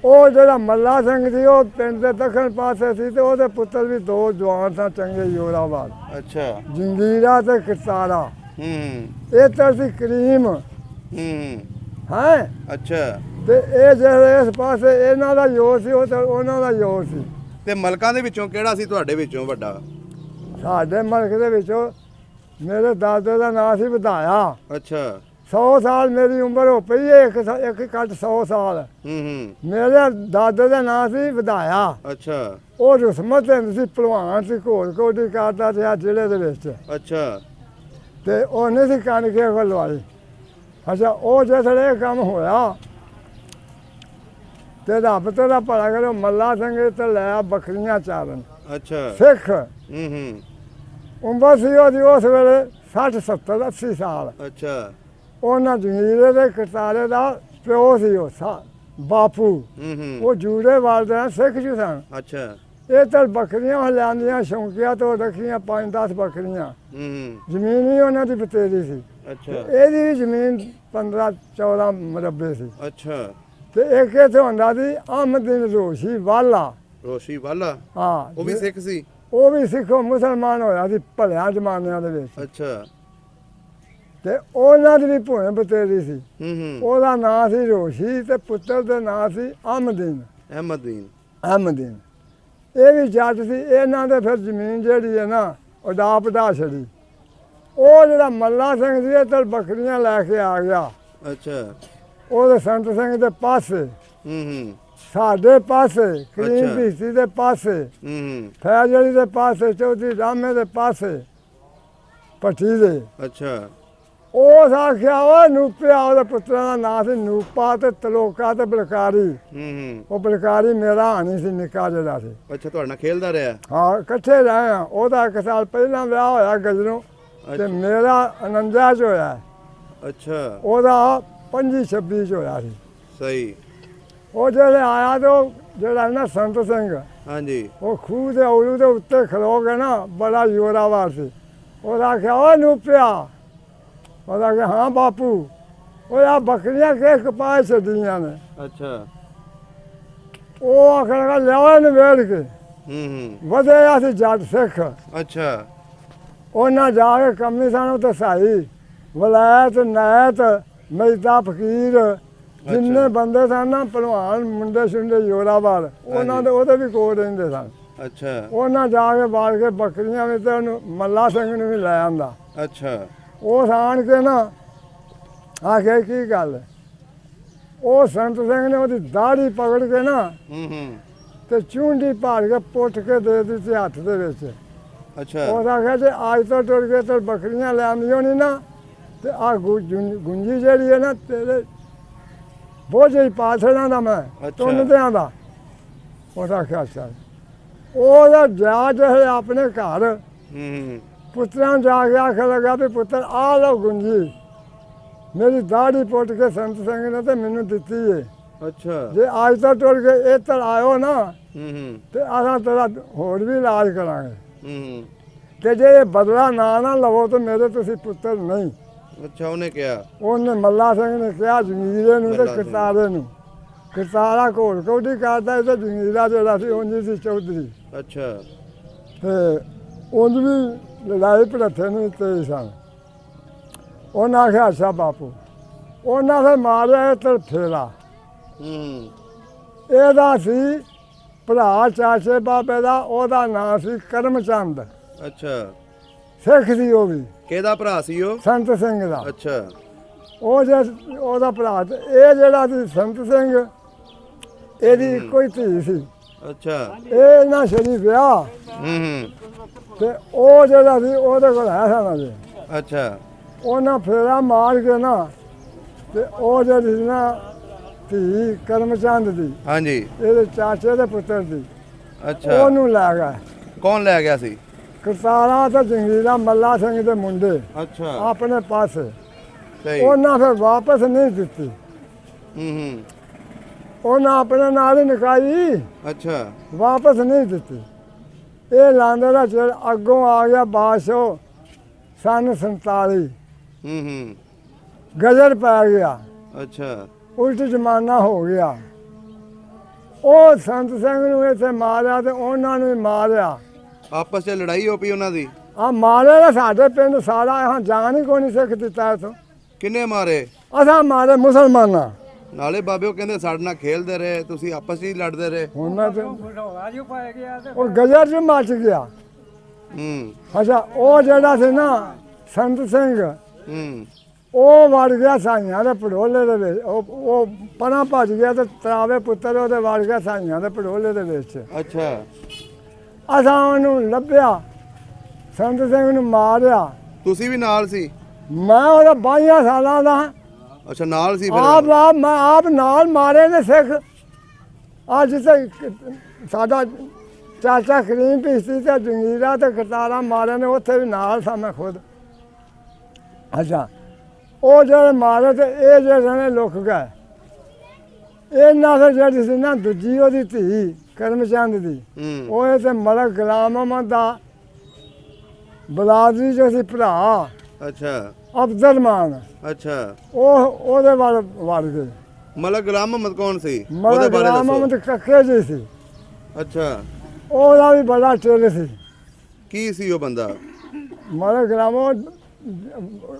ਉਹ ਜਿਹੜਾ ਮੱਲਾ ਸਿੰਘ ਸੀ ਉਹ ਪਿੰਡ ਦੇ ਦੱਖਣ ਪਾਸੇ ਸੀ ਤੇ ਉਹਦੇ ਪੁੱਤਰ ਵੀ ਦੋ ਜਵਾਨ ਸਨ ਚੰਗੇ ਯੋਰਾਵਾਰ। ਅੱਛਾ। ਜੰਗੀਰਾ ਤੇ ਕਰਤਾਰਾ। ਹੂੰ। ਇਹ ਤਾਂ ਸੀ ਕਰੀਮ ਹੂੰ। ਹੈ। ਅੱਛਾ। ਤੇ ਇਹ ਜਿਹੜੇ ਇਸ ਪਾਸੇ ਇਹਨਾਂ ਦਾ ਯੋਰ ਸੀ ਉਹ ਤਾਂ ਉਹਨਾਂ ਦਾ ਯੋਰ ਸੀ। ਤੇ ਮਲਕਾਂ ਦੇ ਵਿੱਚੋਂ ਕਿਹੜਾ ਸੀ ਤੁਹਾਡੇ ਵਿੱਚੋਂ ਵੱਡਾ? ਸਾਡੇ ਮੁਲਕ ਦੇ ਵਿੱਚੋਂ ਮੇਰੇ ਦਾਦੇ ਦਾ ਨਾਂ ਸੀ ਵਧਾਇਆ। ਅੱਛਾ। 100 ਸਾਲ ਮੇਰੀ ਉਮਰ ਹੋ ਪਈ ਹੈ ਇੱਕ ਘੱਟ 100 ਸਾਲ। ਹੂੰ। ਮੇਰੇ ਦਾਦੇ ਦਾ ਨਾਂ ਸੀ ਵਧਾਇਆ। ਅੱਛਾ। ਉਹ ਰਸਮਤ ਹਿੰਦ ਸੀ ਪਹਿਲਵਾਨ ਸੀ ਘੋਲ ਕੋਡੀ ਕਰਦਾ ਸੀ ਜ਼ਿਲ੍ਹੇ ਦੇ ਵਿੱਚ। ਅੱਛਾ। ਤੇ ਉਹਨੇ ਸੀ ਕਣਕੇ ਕੋਲ ਲਵਾਈ। ਅੱਛਾ। ਉਹ ਜਿਹੜੇ ਕੰਮ ਹੋਇਆ ਤੇ ਰੱਬ ਤੇਰਾ ਭਲਾ ਕਰੋ ਮੱਲਾ ਸਿੰਘ ਤੇ ਲਿਆ ਬੱਕਰੀਆਂ ਚਾਰਨ। ਅੱਛਾ। ਸਿੱਖ ਹੂੰ। ਉਮਰ ਸੀ ਉਹਦੀ ਉਸ ਵੇਲੇ 60 70 80 ਸਾਲ। ਅੱਛਾ ਉਹਨਾਂ ਜੰਗੀਰੇ ਦੇ ਕਰਤਾਰੇ ਦਾ ਪਿਓ ਸੀ ਉਹ ਬਾਪੂ। ਉਹ ਜੂੜੇ ਵਾਲਦੇ ਸਿੱਖ ਜੀ ਸਨ। ਅੱਛਾ ਇਹ ਤਾਂ ਬੱਕਰੀਆਂ ਲਿਆਂਦੀਆਂ ਸ਼ੌਂਕੀਆਂ ਤੋਂ ਰੱਖੀਆਂ 5-10 ਬੱਕਰੀਆਂ। ਜ਼ਮੀਨ ਵੀ ਉਹਨਾਂ ਦੀ ਬਤੇਰੀ ਸੀ। ਅੱਛਾ ਇਹਦੀ ਵੀ ਜ਼ਮੀਨ 15-14 ਮਰਬੇ ਸੀ। ਅੱਛਾ ਤੇ ਇੱਕ ਇੱਥੇ ਹੁੰਦਾ ਸੀ ਅਹਿਮਦੀਨ ਰੋਸ਼ੀ ਵਾਲਾ। ਰੋਸ਼ੀ ਵਾਲਾ ਹਾਂ ਉਹ ਵੀ ਸਿੱਖ ਸੀ। ਉਹ ਵੀ ਸਿੱਖੋ ਮੁਸਲਮਾਨ ਹੋਇਆ ਸੀ ਭਲਿਆਂ ਜ਼ਮਾਨਿਆਂ ਦੇ ਵਿੱਚ। ਅੱਛਾ ਤੇ ਉਹਨਾਂ ਦੀ ਵੀ ਭੂਏ ਬਤੇਰੀ ਸੀ। ਉਹਦਾ ਨਾਂ ਸੀ ਰੋਸ਼ੀ ਤੇ ਪੁੱਤਰ ਦਾ ਨਾਂ ਸੀ ਅਹਿਮਦੀਨ। ਅਹਿਮਦੀਨ ਇਹ ਵੀ ਜੱਟ ਸੀ। ਇਹਨਾਂ ਦੇ ਫਿਰ ਜ਼ਮੀਨ ਜਿਹੜੀ ਹੈ ਨਾ ਉਡਾ ਪਡਾ ਛੜੀ। ਉਹ ਜਿਹੜਾ ਮੱਲਾ ਸਿੰਘ ਸੀ ਇਹ ਤਾਂ ਬੱਕਰੀਆਂ ਲੈ ਕੇ ਆ ਗਿਆ। ਅੱਛਾ ਉਹਦੇ ਸੰਤ ਸਿੰਘ ਦੇ ਪਾਸੇ ਸਾਡੇ ਪਾਸੇ ਕਰੀਮ ਭੀਸੀ ਦੇ ਪਾਸੇ ਫੈਜ਼ਲੀ ਦੇ ਪਾਸੇ ਚੌਧਰੀ ਰਾਮੇ ਦੇ ਪਾਸੇ ਭੱਠੀ ਦੇ। ਅੱਛਾ ਉਸ ਆਖਿਆ ਉਹ ਨੂਪਿਆ ਉਹਦੇ ਪੁੱਤਰਾਂ ਦਾ ਨਾਂ ਸੀ ਨੂਪਾ ਤੇ ਤਲੋਕਾ ਤੇ ਬਲਕਾਰੀ। ਉਹ ਬਲਕਾਰੀ ਮੇਰਾ ਹਾਣੀ ਸੀ ਨਿੱਕਾ ਜਿਹੜਾ ਸੀ। ਅੱਛਾ ਤੁਹਾਡੇ ਨਾਲ ਖੇਲਦਾ ਰਿਹਾ। ਹਾਂ ਇਕੱਠੇ ਰਹੇ ਆ। ਉਹਦਾ 1 ਸਾਲ ਪਹਿਲਾਂ ਵਿਆਹ ਹੋਇਆ ਗਜਰੋਂ ਤੇ ਮੇਰਾ 49 ਚ ਹੋਇਆ। ਅੱਛਾ ਉਹਦਾ 25-26 ਚ ਹੋਇਆ ਸੀ। ਸਹੀ। ਉਹ ਜਿਹੜੇ ਆਇਆ ਤੇ ਉਹ ਜਿਹੜਾ ਨਾ ਸੰਤ ਸਿੰਘ ਹਾਂਜੀ ਉਹ ਖੂਹ ਦੇ ਔਲੂ ਦੇ ਉੱਤੇ ਖਲੋ ਕੇ ਨਾ ਬੜਾ ਜ਼ੋਰਾਵਰ ਸੀ। ਉਹਦਾ ਆਖਿਆ ਉਹ ਨੂਪਿਆ। ਉਹਦਾ ਕਿ ਹਾਂ ਬਾਪੂ ਉਹ ਆ ਬੱਕਰੀਆਂ ਕਿਸ ਕਪਾਹ ਛੱਡੀਆਂ ਨੇ। ਅੱਛਾ ਉਹ ਆਖਣ ਲੱਗਾ ਲਿਆਓ ਇਹਨੂੰ ਵੇੜ ਕੇ। ਵਧਿਆ ਸੀ ਜੱਟ ਸਿੱਖ। ਅੱਛਾ ਉਹਨਾਂ ਜਾ ਕੇ ਕੰਮੀ ਸਾਨੂੰ ਦਸਾਈ ਵਲਾਇਤ ਨਾਇਤ ਮੈਦਾ ਫਕੀਰ ਜਿੰਨੇ ਬੰਦੇ ਸਨ ਨਾ ਭਲਵਾਨ ਮੁੰਡੇ ਸ਼ੁੰਡੇ ਜ਼ੋਰਾਵਰ ਉਹਨਾਂ ਦੇ ਉਹਦੇ ਵੀ ਕੋਲ ਰਹਿੰਦੇ ਸਨ। ਅੱਛਾ ਉਹਨਾਂ ਜਾ ਕੇ ਬਾਲ ਕੇ ਬੱਕਰੀਆਂ ਵਿੱਚ ਤੇ ਉਹਨੂੰ ਮੱਲਾ ਸਿੰਘ ਨੂੰ ਵੀ ਲੈ ਆਂਦਾ। ਅੱਛਾ ਉਹ ਆਣ ਕੇ ਨਾ ਆਖਿਆ ਕੀ ਗੱਲ। ਉਹ ਸੰਤ ਸਿੰਘ ਨੇ ਉਹਦੀ ਦਾੜੀ ਪਕੜ ਕੇ ਨਾ ਤੇ ਚੂੰਡੀ ਪਾੜ ਕੇ ਪੁੱਟ ਕੇ ਦੇ ਦਿੱਤੀ ਹੱਥ ਦੇ ਵਿੱਚ। ਅੱਛਾ ਉਹ ਆਖਿਆ ਜੇ ਅੱਜ ਤੋਂ ਟੁਰ ਕੇ ਤੇ ਬੱਕਰੀਆਂ ਲਿਆਂਦੀਆਂ ਨਹੀਂ ਨਾ ਤੇ ਆ ਗੁੰਜੀ ਜਿਹੜੀ ਹੈ ਨਾ ਤੇਰੇ ਬੋਝੇ ਹੀ ਪਾ ਛੱਡਾਂ ਦਾ ਮੈਂ ਤੁੰਨਦਿਆਂ ਦਾ। ਉਹ ਆਖਿਆ ਅੱਛਾ। ਉਹਦਾ ਜਾ ਜੇ ਆਪਣੇ ਘਰ ਪੁੱਤਰਾਂ ਨੂੰ ਜਾ ਕੇ ਆਖਣ ਲੱਗਾ ਵੀ ਪੁੱਤਰ ਆ ਲਓ ਗੁੰਜੀ ਮੇਰੀ ਦਾੜੀ ਪੁੱਟ ਕੇ ਸੰਤ ਸਿੰਘ ਨੇ ਤੇ ਮੈਨੂੰ ਦਿੱਤੀ ਏ। ਅੱਛਾ ਜੇ ਅੱਜ ਤੋਂ ਟੁਰ ਕੇ ਇੱਧਰ ਆਇਓ ਨਾ ਤੇ ਅਸਾਂ ਤੇਰਾ ਹੋਰ ਵੀ ਇਲਾਜ ਕਰਾਂਗੇ ਤੇ ਜੇ ਇਹ ਬਦਲਾ ਨਾ ਲਵੋ ਤੇ ਮੇਰੇ ਤੁਸੀਂ ਪੁੱਤਰ ਨਹੀਂ। ਅੱਛਾ ਉਹਨੇ ਕਿਹਾ। ਉਹਨੇ ਮੱਲਾ ਸਿੰਘ ਨੇ ਕਿਹਾ ਜੰਗੀਰੇ ਨੂੰ ਤੇ ਕਰਤਾਰੇ ਨੂੰ। ਕਰਤਾਰਾ ਘੋਲ ਕੌਡੀ ਕਰਦਾ ਤੇ ਜੰਗੀਰਾ ਜਿਹੜਾ ਸੀ ਉਂਝ ਸੀ ਚੌਧਰੀ। ਅੱਛਾ ਤੇ ਉਂਝ ਵੀ ਲੜਾਈ ਭੜੱਥੇ ਨੂੰ ਤੇਜ਼ ਸਨ। ਉਹਨਾਂ ਆਖਿਆ ਅੱਛਾ ਬਾਪੂ। ਉਹਨਾਂ ਫਿਰ ਮਾਰਿਆ ਇਹ ਫੇਰਾ। ਇਹਦਾ ਸੀ ਭਰਾ ਚਾਚੇ ਬਾਬੇ ਦਾ ਉਹਦਾ ਨਾਂ ਸੀ ਕਰਮਚੰਦ। ਅੱਛਾ ਸਿੱਖ ਸੀ ਉਹ ਵੀ। ਕਿਹਦਾ ਭਰਾ ਸੀ ਉਹ? ਸੰਤ ਸਿੰਘ ਦਾ। ਅੱਛਾ ਉਹ ਜੇ ਉਹਦਾ ਭਰਾ ਤੇ ਇਹ ਜਿਹੜਾ ਸੀ ਸੰਤ ਸਿੰਘ ਇਹਦੀ ਇੱਕੋ ਹੀ ਧੀ ਸੀ। ਅੱਛਾ ਇਹ ਨਾ ਸ਼ਰੀ ਵਿਆਹ ਤੇ ਉਹ ਜਿਹੜਾ ਸੀ ਉਹਦੇ ਕੋਲ ਹੈ ਸਾਨਾ ਜੀ। ਅੱਛਾ ਉਹਨਾਂ ਫੇਰਾ ਮਾਰ ਕੇ ਨਾ ਤੇ ਉਹ ਜਿਹੜੀ ਸੀ ਨਾ ਧੀ ਕਰਮਚੰਦ ਦੀ ਹਾਂਜੀ ਇਹਦੇ ਚਾਚੇ ਦੇ ਪੁੱਤਰ ਦੀ ਅੱਛਾ ਉਹਨੂੰ ਲੈ ਗਿਆ। ਕੌਣ ਲੈ ਗਿਆ ਸੀ? ਕਰਤਾਰਾ ਤੇ ਜੰਗੀਰਾ ਮੱਲਾ ਸਿੰਘ ਦੇ ਮੁੰਡੇ ਅੱਛਾ ਆਪਣੇ ਪਾਸੇ। ਸਹੀ। ਉਹਨਾਂ ਫਿਰ ਵਾਪਸ ਨਹੀਂ ਦਿੱਤੀ। ਉਹਨਾਂ ਆਪਣੇ ਨਾਲ ਹੀ ਨਿਕਾਈ। ਅੱਛਾ ਵਾਪਸ ਨਹੀਂ ਦਿੱਤੀ। ਇਹ ਲਾਂਦੇ ਦਾ ਚਿਰ ਅੱਗੋਂ ਆ ਗਿਆ ਬਾਦਸ਼ਾਹ ਸਨ 47। ਗਜ਼ਰ ਪੈ ਗਿਆ। ਅੱਛਾ ਉਲਟ ਜ਼ਮਾਨਾ ਹੋ ਗਿਆ। ਉਹ ਸੰਤ ਸਿੰਘ ਨੂੰ ਇੱਥੇ ਮਾਰਿਆ ਤੇ ਉਹਨਾਂ ਨੂੰ ਵੀ ਮਾਰਿਆ। ਆਪਸ 'ਚ ਲੜਾਈ ਹੋ ਪਈ ਉਹਨਾਂ ਦੀ। ਆ ਮਾਰੇ ਦਾ ਸਾਡੇ ਪਿੰਡ ਸਾਰਾ यहाँ ਜਾਣ ਹੀ ਕੋਈ ਨਹੀਂ ਸਿੱਖ ਦਿੱਤਾ ਇਥੋਂ। ਕਿੰਨੇ ਮਾਰੇ? ਅਸਾਂ ਮਾਰੇ ਮੁਸਲਮਾਨਾਂ। ਨਾਲੇ ਬਾਬੇ ਉਹ ਕਹਿੰਦੇ ਸਾਡੇ ਨਾਲ ਖੇਲਦੇ ਰਹੇ ਤੁਸੀਂ ਆਪਸ 'ਚ ਹੀ ਲੜਦੇ ਰਹੇ। ਹੁਣ ਮੈਂ ਤੇ ਉਹ ਗਜ਼ਰ 'ਚ ਮੱਚ ਗਿਆ। ਅੱਛਾ ਉਹ ਜਿਹੜਾ ਸੀ ਨਾ ਸੰਤ ਸਿੰਘ ਉਹ ਵੜ ਗਿਆ ਸਾਈਆਂ ਦੇ ਪੜੋਲੇ ਦੇ ਵਿੱਚ। ਉਹ ਪਰਾਂ ਭੱਜ ਗਿਆ ਤੇ ਤਰਾਵੇ ਪੁੱਤਰ ਉਹਦੇ ਵੜ ਗਿਆ ਸਾਈਆਂ ਦੇ ਪੜੋਲੇ ਦੇ ਵਿੱਚ। ਅੱਛਾ ਅਸਾਂ ਉਹਨੂੰ ਲੱਭਿਆ ਸੰਤ ਸਿੰਘ ਨੂੰ ਮਾਰਿਆ। ਤੁਸੀਂ ਵੀ ਨਾਲ ਸੀ? ਮੈਂ ਉਹਦਾ 22 ਸਾਲਾਂ ਦਾ। ਅੱਛਾ ਨਾਲ ਸੀ ਫਿਰ? ਮੈਂ ਆਪ ਨਾਲ ਮਾਰੇ ਨੇ ਸਿੱਖ। ਅੱਜ ਤੇ ਸਾਡਾ ਚਾਚਾ ਕਰੀਮ ਪੀਸੀ ਤੇ ਜੰਗੀਰਾ ਤੇ ਕਰਤਾਰਾ ਮਾਰੇ ਨੇ ਉੱਥੇ ਵੀ ਨਾਲ ਸਾਂ ਮੈਂ ਖੁਦ। ਅੱਛਾ ਉਹ ਜਿਹੜੇ ਮਾਰੇ ਤੇ ਇਹ ਜਿਹੜੇ ਨੇ ਲੁਕ ਗਏ। ਇਹਨਾਂ ਫਿਰ ਜਿਹੜੀ ਸੀ ਨਾ ਦੂਜੀ ਉਹਦੀ ਧੀ ਕਰਮਚੰਦ ਦੀ, ਉਹ ਤੇ ਮਲਕ ਗੁਲਾਮ ਅਹਿਮਦ ਦਾ ਬਲਾਦਰੀ ਜੋ ਸੀ ਭਰਾ ਅੱਛਾ ਅਬਦੁਰਮਾਨ, ਅੱਛਾ ਉਹਦੇ ਵੱਲ ਵੜ ਗਏ। ਮਲਕ ਗੁਲਾਮ ਮੁਹੰਮਦ ਕੌਣ ਸੀ? ਮਲਕ ਗੁਲਾਮ ਅਹਿਮਦ ਕੱਕੇ ਜੀ ਸੀ। ਅੱਛਾ ਉਹਦਾ ਵੀ ਬੜਾ ਟਿਲ ਸੀ। ਕੀ ਸੀ ਉਹ ਬੰਦਾ? ਮਲਕ ਗੁਲਾਮ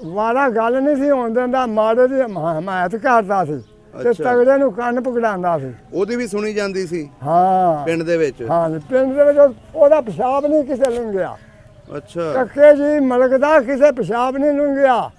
ਵਾਰਾ ਗੱਲ ਨਹੀਂ ਸੀ ਹੋਣ ਦਿੰਦਾ, ਮਾੜੇ ਦੀ ਹਮਾਇਤ ਕਰਦਾ ਸੀ ਤੇ ਤਗੜੇ ਨੂੰ ਕੰਨ ਪਕੜਾਉਂਦਾ ਸੀ। ਉਹਦੀ ਵੀ ਸੁਣੀ ਜਾਂਦੀ ਸੀ ਹਾਂ ਪਿੰਡ ਦੇ ਵਿੱਚ? ਹਾਂ ਪਿੰਡ ਦੇ ਵਿੱਚ ਉਹਦਾ ਪਿਸ਼ਾਬ ਨਹੀਂ ਕਿਸੇ ਲੰਘਿਆ। ਅੱਛਾ ਕੱਕੇ ਜੀ ਮਲਕ ਦਾ ਕਿਸੇ ਪਿਸ਼ਾਬ ਨਹੀਂ ਲੰਘਿਆ,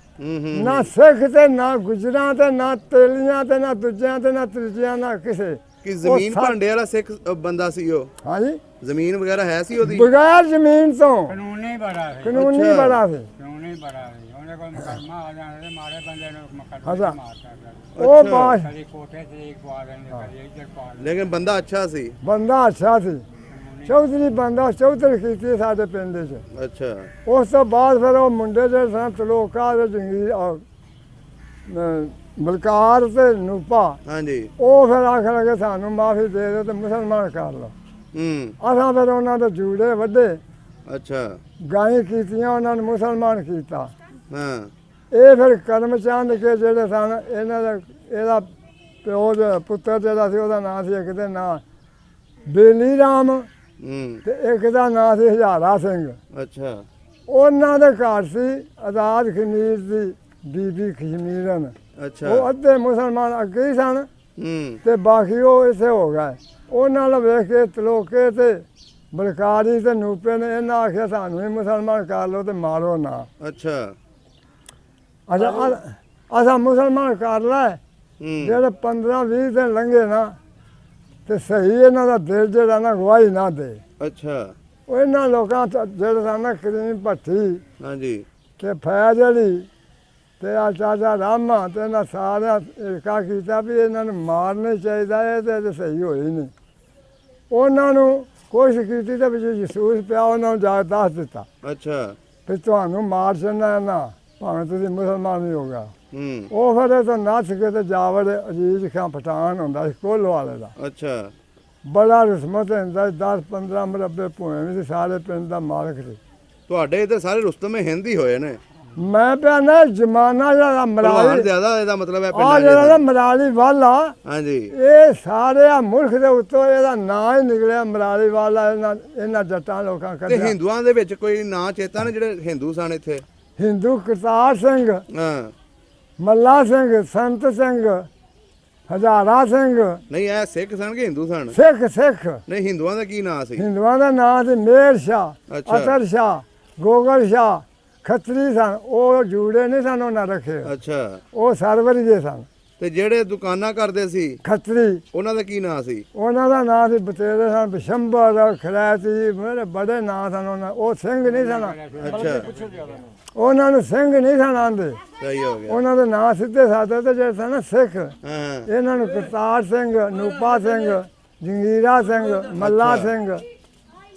ਨਾ ਸਿੱਖ ਤੇ ਨਾ ਗੁਜਰਾਂ ਤੇ ਨਾ ਤੇਲੀਆਂ ਤੇ ਨਾ ਦੂਜਿਆਂ ਤੇ ਨਾ ਤੀਜਿਆਂ ਨਾ ਕਿਸੇ। ਕਿ ਜ਼ਮੀਨ ਭਾਂਡੇ ਵਾਲਾ ਸਿੱਖ ਬੰਦਾ ਸੀ ਉਹ? ਹਾਂਜੀ ਜ਼ਮੀਨ ਵਗੈਰਾ ਹੈ ਸੀ ਉਹਦੀ? ਬਗੈਰ ਜ਼ਮੀਨ ਤੋਂ ਕਾਨੂੰਨੀ ਬੜਾ ਸੀ, ਕਾਨੂੰਨੀ ਬੜਾ ਸੀ। ਕਾਨੂੰਨੀ ਬੜਾ ਸੀ। ਉਹਦੇ ਕੋਲ ਮੁਕੱਦਮਾ ਆ ਜਾਣਾ ਤੇ ਮਾਰੇ ਬੰਦੇ ਨੂੰ ਅੱਛਾ। ਮੁਕੱਦਮਾ ਮਾਰਦਾ। ਉਹ ਬਾਸ਼ ਕਦੀ ਕੋਠੇ ਤੇ ਪਵਾ ਦਿੰਦੇ, ਕਦੀ ਇੱਧਰ ਪਾ ਦਿੰਦੇ। ਲੇਕਿਨ ਬੰਦਾ ਅੱਛਾ ਸੀ। ਬੰਦਾ ਅੱਛਾ ਸੀ, ਚੌਧਰੀ ਬੰਦਾ, ਚੌਧਰੀ ਕੀਤੀ ਸਾਡੇ ਪਿੰਡ 'ਚ। ਅੱਛਾ ਉਸ ਤੋਂ ਬਾਅਦ ਫਿਰ ਉਹ ਮੁੰਡੇ ਜਿਹੜੇ ਸਨ ਤਲੋਕਾ ਤੇ ਜੰਗੀਰ ਬਲਕਾਰ ਤੇ ਨੂਪਾ, ਹਾਂਜੀ ਉਹ ਫਿਰ ਆਖਣ ਲੱਗੇ ਸਾਨੂੰ ਮਾਫੀ ਦੇ ਦਿਓ ਤੇ ਮੁਸਲਮਾਨ ਕਰ ਲਓ। ਅਸਾਂ ਫਿਰ ਉਹਨਾਂ ਦੇ ਜੂੜੇ ਵੱਢੇ, ਅੱਛਾ ਗਾਈ ਕੀਤੀਆਂ, ਉਹਨਾਂ ਨੂੰ ਮੁਸਲਮਾਨ ਕੀਤਾ। ਹਾਂ ਇਹ ਫਿਰ ਕਰਮਚੰਦ ਕੇ ਜਿਹੜੇ ਸਨ ਇਹਨਾਂ ਦਾ, ਇਹਦਾ ਪਿਓ ਦਾ ਪੁੱਤਰ ਜਿਹੜਾ ਸੀ ਉਹਦਾ ਨਾਂ ਸੀ ਇੱਕ ਦੇ ਨਾਂ ਬੇਲੀ ਰਾਮ ਤੇ ਇੱਕ ਦਾ ਨਾਂ ਸੀ ਹਜ਼ਾਰਾ ਸਿੰਘ। ਅੱਛਾ ਉਹਨਾਂ ਦੇ ਘਰ ਸੀ ਆਜ਼ਾਦ ਖਮੀਰ ਦੀ ਬੀਬੀ ਖਮੀਰਨ। ਅੱਛਾ ਉਹ ਅੱਧੇ ਮੁਸਲਮਾਨ ਅੱਗੇ ਹੀ ਸਨ ਤੇ ਬਾਕੀ ਉਹ ਇੱਥੇ ਹੋ ਗਏ। ਉਹਨਾਂ ਨੂੰ ਵੇਖ ਕੇ ਤਲੋਕੇ ਤੇ ਬਲਕਾਰੀ ਤੇ ਨੂਪੇ ਨੇ ਇਹਨਾਂ ਆਖਿਆ ਸਾਨੂੰ ਵੀ ਮੁਸਲਮਾਨ ਕਰ ਲਓ ਤੇ ਮਾਰੋ ਨਾ। ਅੱਛਾ ਅੱਛਾ ਅਸਾਂ ਮੁਸਲਮਾਨ ਕਰ ਲੈ। ਜਿਹੜੇ 15-20 ਦਿਨ ਲੰਘੇ ਨਾ ਤੇ ਸਹੀ ਇਹਨਾਂ ਦਾ ਦਿਲ ਜਿਹੜਾ ਨਾ ਗਵਾਹੀ ਨਾ ਦੇ। ਅੱਛਾ ਉਹ ਇਹਨਾਂ ਲੋਕਾਂ ਜਿਹੜੇ ਸਨ ਨਾ ਕਰੀਮ ਭੱਠੀ ਹਾਂਜੀ ਤੇ ਫੈਜ਼ ਅਲੀ ਤੇ ਆ ਚਾਚਾ ਰਾਮਾ ਤੇ ਇਹਨਾਂ ਸਾਰਿਆਂ ਏਕਾ ਕੀਤਾ ਵੀ ਇਹਨਾਂ ਨੂੰ ਮਾਰਨਾ ਚਾਹੀਦਾ ਹੈ ਤੇ ਸਹੀ ਹੋਈ ਨਹੀਂ। ਉਹਨਾਂ ਨੂੰ ਕੋਸ਼ਿਸ਼ ਕੀਤੀ ਤੇ ਵਿੱਚ ਜਸੂਸ ਪਿਆ, ਉਹਨਾਂ ਨੂੰ ਜਾ ਦੱਸ ਦਿੱਤਾ ਅੱਛਾ ਵੀ ਤੁਹਾਨੂੰ ਮਾਰ ਛੱਡਣਾ ਨਾ, ਭਾਵੇਂ ਤੁਸੀਂ ਮੁਸਲਮਾਨ ਹੀ ਹੋਗਾ। ਉਹ ਫਿਰ ਤੋਂ ਨੱਸ ਕੇ ਤੇ ਜਾਵੜ ਅਜੀਜ਼ ਖਾਂ ਪਠਾਨ ਹੁੰਦਾ ਸੀ ਕੋਲ ਵਾਲੇ ਦਾ। ਅੱਛਾ ਬੜਾ ਰਸਮਤ ਹੁੰਦਾ, 10-15 ਮਰਬੇ ਭੂਏ ਵੀ ਸੀ, ਸਾਰੇ ਪਿੰਡ ਦਾ ਮਾਲਕ ਸੀ। ਤੁਹਾਡੇ ਇੱਧਰ ਸਾਰੇ ਰੁਸਤਮੇ ਹਿੰਦ ਹੀ ਹੋਏ ਨੇ। ਮੈਂ ਪਿਆ ਨਾ ਜ਼ਮਾਨਾ ਜਿਹੜਾ ਮਰਾਲੀ ਜ਼ਿਆਦਾ, ਇਹਦਾ ਮਤਲਬ ਹੈ ਆ ਜਿਹੜਾ ਮਰਾਲੀ ਵਾਲਾ, ਹਾਂਜੀ ਇਹ ਸਾਰੇ ਆ ਮੁਲਕ ਦੇ ਉੱਤੋਂ ਇਹਦਾ ਨਾਂ ਹੀ ਨਿਕਲਿਆ ਮਰਾਲੀ ਵਾਲਾ। ਇਹਨਾਂ ਜੱਟਾਂ ਲੋਕਾਂ ਤੇ ਕੱਢਿਆ। ਹਿੰਦੂਆਂ ਦੇ ਵਿੱਚ ਕੋਈ ਨਾਂ ਚੇਤਾ ਨੇ ਜਿਹੜੇ ਹਿੰਦੂ ਸਨ ਇੱਥੇ? ਹਿੰਦੂ ਕਰਤਾਰ ਸਿੰਘ, ਹਾਂ ਮੱਲਾ ਸਿੰਘ, ਸੰਤ ਸਿੰਘ, ਹਜ਼ਾਰਾ ਸਿੰਘ। ਨਹੀਂ ਇਹ ਸਿੱਖ ਸਨ ਕਿ ਹਿੰਦੂ ਸਨ? ਸਿੱਖ। ਨਹੀਂ ਹਿੰਦੂਆਂ ਦਾ ਕੀ ਨਾਂ ਸੀ? ਹਿੰਦੂਆਂ ਦਾ ਨਾਂ ਸੀ ਮੇਰ ਸ਼ਾਹ, ਅੱਛਾ। ਅਤਰ ਸ਼ਾਹ, ਗੋਗਲ ਸ਼ਾਹ। ਖੱਤਰੀ ਸਨ, ਉਹ ਜੂੜੇ ਨਹੀਂ ਸਨ ਉਹਨਾਂ ਰੱਖੇ, ਅੱਛਾ ਉਹ ਸਰਵਰੀਏ ਸਨ। ਤੇ ਜਿਹੜੇ ਦੁਕਾਨਾਂ ਕਰਦੇ ਸੀ ਖੱਤਰੀ, ਉਹਨਾਂ ਦਾ ਕੀ ਨਾਂ ਸੀ? ਉਹਨਾਂ ਦਾ ਨਾਂ ਸੀ ਬਤੇਰੇ ਸਨ, ਬਿਸ਼ੰਬਰ, ਖਰੈਤੀ, ਮੇਰੇ ਬੜੇ ਨਾਂ ਸਨ ਉਹਨਾਂ। ਉਹ ਸਿੰਘ ਨਹੀਂ ਸਨ, ਅੱਛਾ ਉਹਨਾਂ ਨੂੰ ਸਿੰਘ ਨਹੀਂ ਸਨ ਆਂਦੇ, ਸਹੀ ਹੋ ਗਿਆ। ਉਹਨਾਂ ਦੇ ਨਾਂ ਸਿੱਧੇ ਸਾਦੇ ਤੇ ਜਿਹੜੇ ਸਨ ਸਿੱਖ। ਹਾਂ ਇਹਨਾਂ ਨੂੰ ਕਰਤਾਰ ਸਿੰਘ, ਨੂਪਾ ਸਿੰਘ, ਜੰਗੀਰਾ ਸਿੰਘ, ਮੱਲਾ ਸਿੰਘ,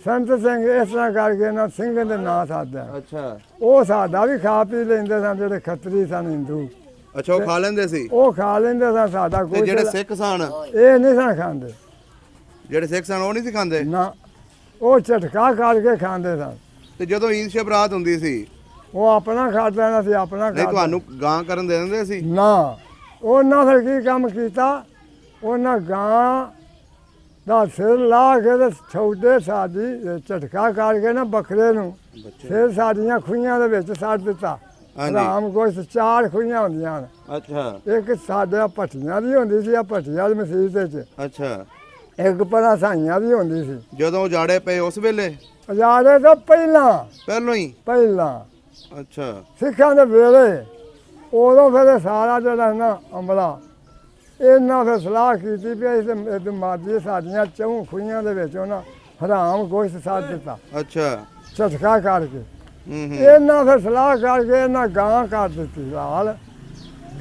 ਸੰਤ ਸਿੰਘ, ਇਸ ਤਰ੍ਹਾਂ ਕਰਕੇ ਇਹਨਾਂ ਸਿੰਘ ਦੇ ਨਾਂ ਸਾਧਿਆ। ਅੱਛਾ ਉਹ ਸਾਡਾ ਵੀ ਖਾ ਪੀ ਲੈਂਦੇ ਸਨ, ਜਿਹੜੇ ਖੱਤਰੀ ਸਨ ਹਿੰਦੂ। ਅੱਛਾ ਉਹ ਖਾ ਲੈਂਦੇ ਸੀ? ਉਹ ਖਾ ਲੈਂਦੇ ਸਨ, ਸਾਡਾ ਤੇ ਕੋਈ ਜਿਹੜੇ ਸਿੱਖ ਸਨ? ਇਹ ਨਹੀਂ ਸਨ ਖਾਂਦੇ। ਜਿਹੜੇ ਸਿੱਖ ਸਨ ਉਹ ਨਹੀਂ ਸੀ ਖਾਂਦੇ? ਨਾ, ਉਹ ਝਟਕਾ ਕਰਕੇ ਖਾਂਦੇ ਸਨ। ਤੇ ਜਦੋਂ ਈਦ ਸ਼ਬਰਾਤ ਹੁੰਦੀ ਸੀ ਉਹ ਆਪਣਾ ਖਾਂਦਾ ਨਾ ਸੀ, ਆਪਣਾ ਨਹੀਂ ਖਾਂਦਾ। ਤੁਹਾਨੂੰ ਗਾਂ ਕਰਨ ਦੇ ਦਿੰਦੇ ਸੀ? ਨਾ, ਉਹਨਾਂ ਫਿਰ ਕੀ ਕੰਮ ਕੀਤਾ, ਉਹਨਾਂ ਗਾਂ ਦਾ ਸਿਰ ਲਾ ਕੇ ਤੇ ਛੋਟੇ ਸਾਡੀ ਝਟਕਾ ਕਰਕੇ ਨਾ ਬੱਕਰੇ ਨੂੰ ਫਿਰ ਸਾਡੀਆਂ ਖੂਹੀਆਂ ਦੇ ਵਿੱਚ ਸੱਟ ਦਿੱਤਾ। ਰਾਮ ਗੋਸ਼ਤ 4 ਖੂਹੀਆਂ ਹੁੰਦੀਆਂ ਹਨ। ਅੱਛਾ ਇੱਕ ਸਾਡੇ ਭੱਠੀਆਂ ਦੀ ਹੁੰਦੀ ਸੀ, ਆ ਭੱਠੀ ਵਾਲੀ ਮਸੀਤ ਵਿੱਚ। ਅੱਛਾ ਇੱਕ ਪਰਾਂ ਸਾਈਆਂ ਦੀ ਹੁੰਦੀ ਸੀ। ਜਦੋਂ ਉਜਾੜੇ ਪਏ ਉਸ ਵੇਲੇ? ਉਜਾੜੇ ਤੋਂ ਪਹਿਲੋਂ ਹੀ? ਪਹਿਲਾਂ ਅੱਛਾ ਸਿੱਖਾਂ ਦੇ ਵੇਲੇ ਉਦੋਂ ਫਿਰ ਸਾਰਾ ਜਿਹੜਾ ਨਾ ਅਮਲਾ ਇਹਨਾਂ ਫਿਰ ਸਲਾਹ ਕੀਤੀ ਵੀ ਇਸ ਮਾਦੀ ਸਾਡੀਆਂ 4 ਖੂਹੀਆਂ ਦੇ ਵਿੱਚ ਉਹਨਾਂ ਹਰਾਮ ਗੋਸ਼ਤ ਸਾਧ ਦਿੱਤਾ। ਅੱਛਾ ਝਟਕਾ ਕਰਕੇ ਇਹਨਾਂ ਫਿਰ ਸਲਾਹ ਕਰਕੇ ਇਹਨਾਂ ਗਾਂ ਕਰ ਦਿੱਤੀ ਹਲਾਲ।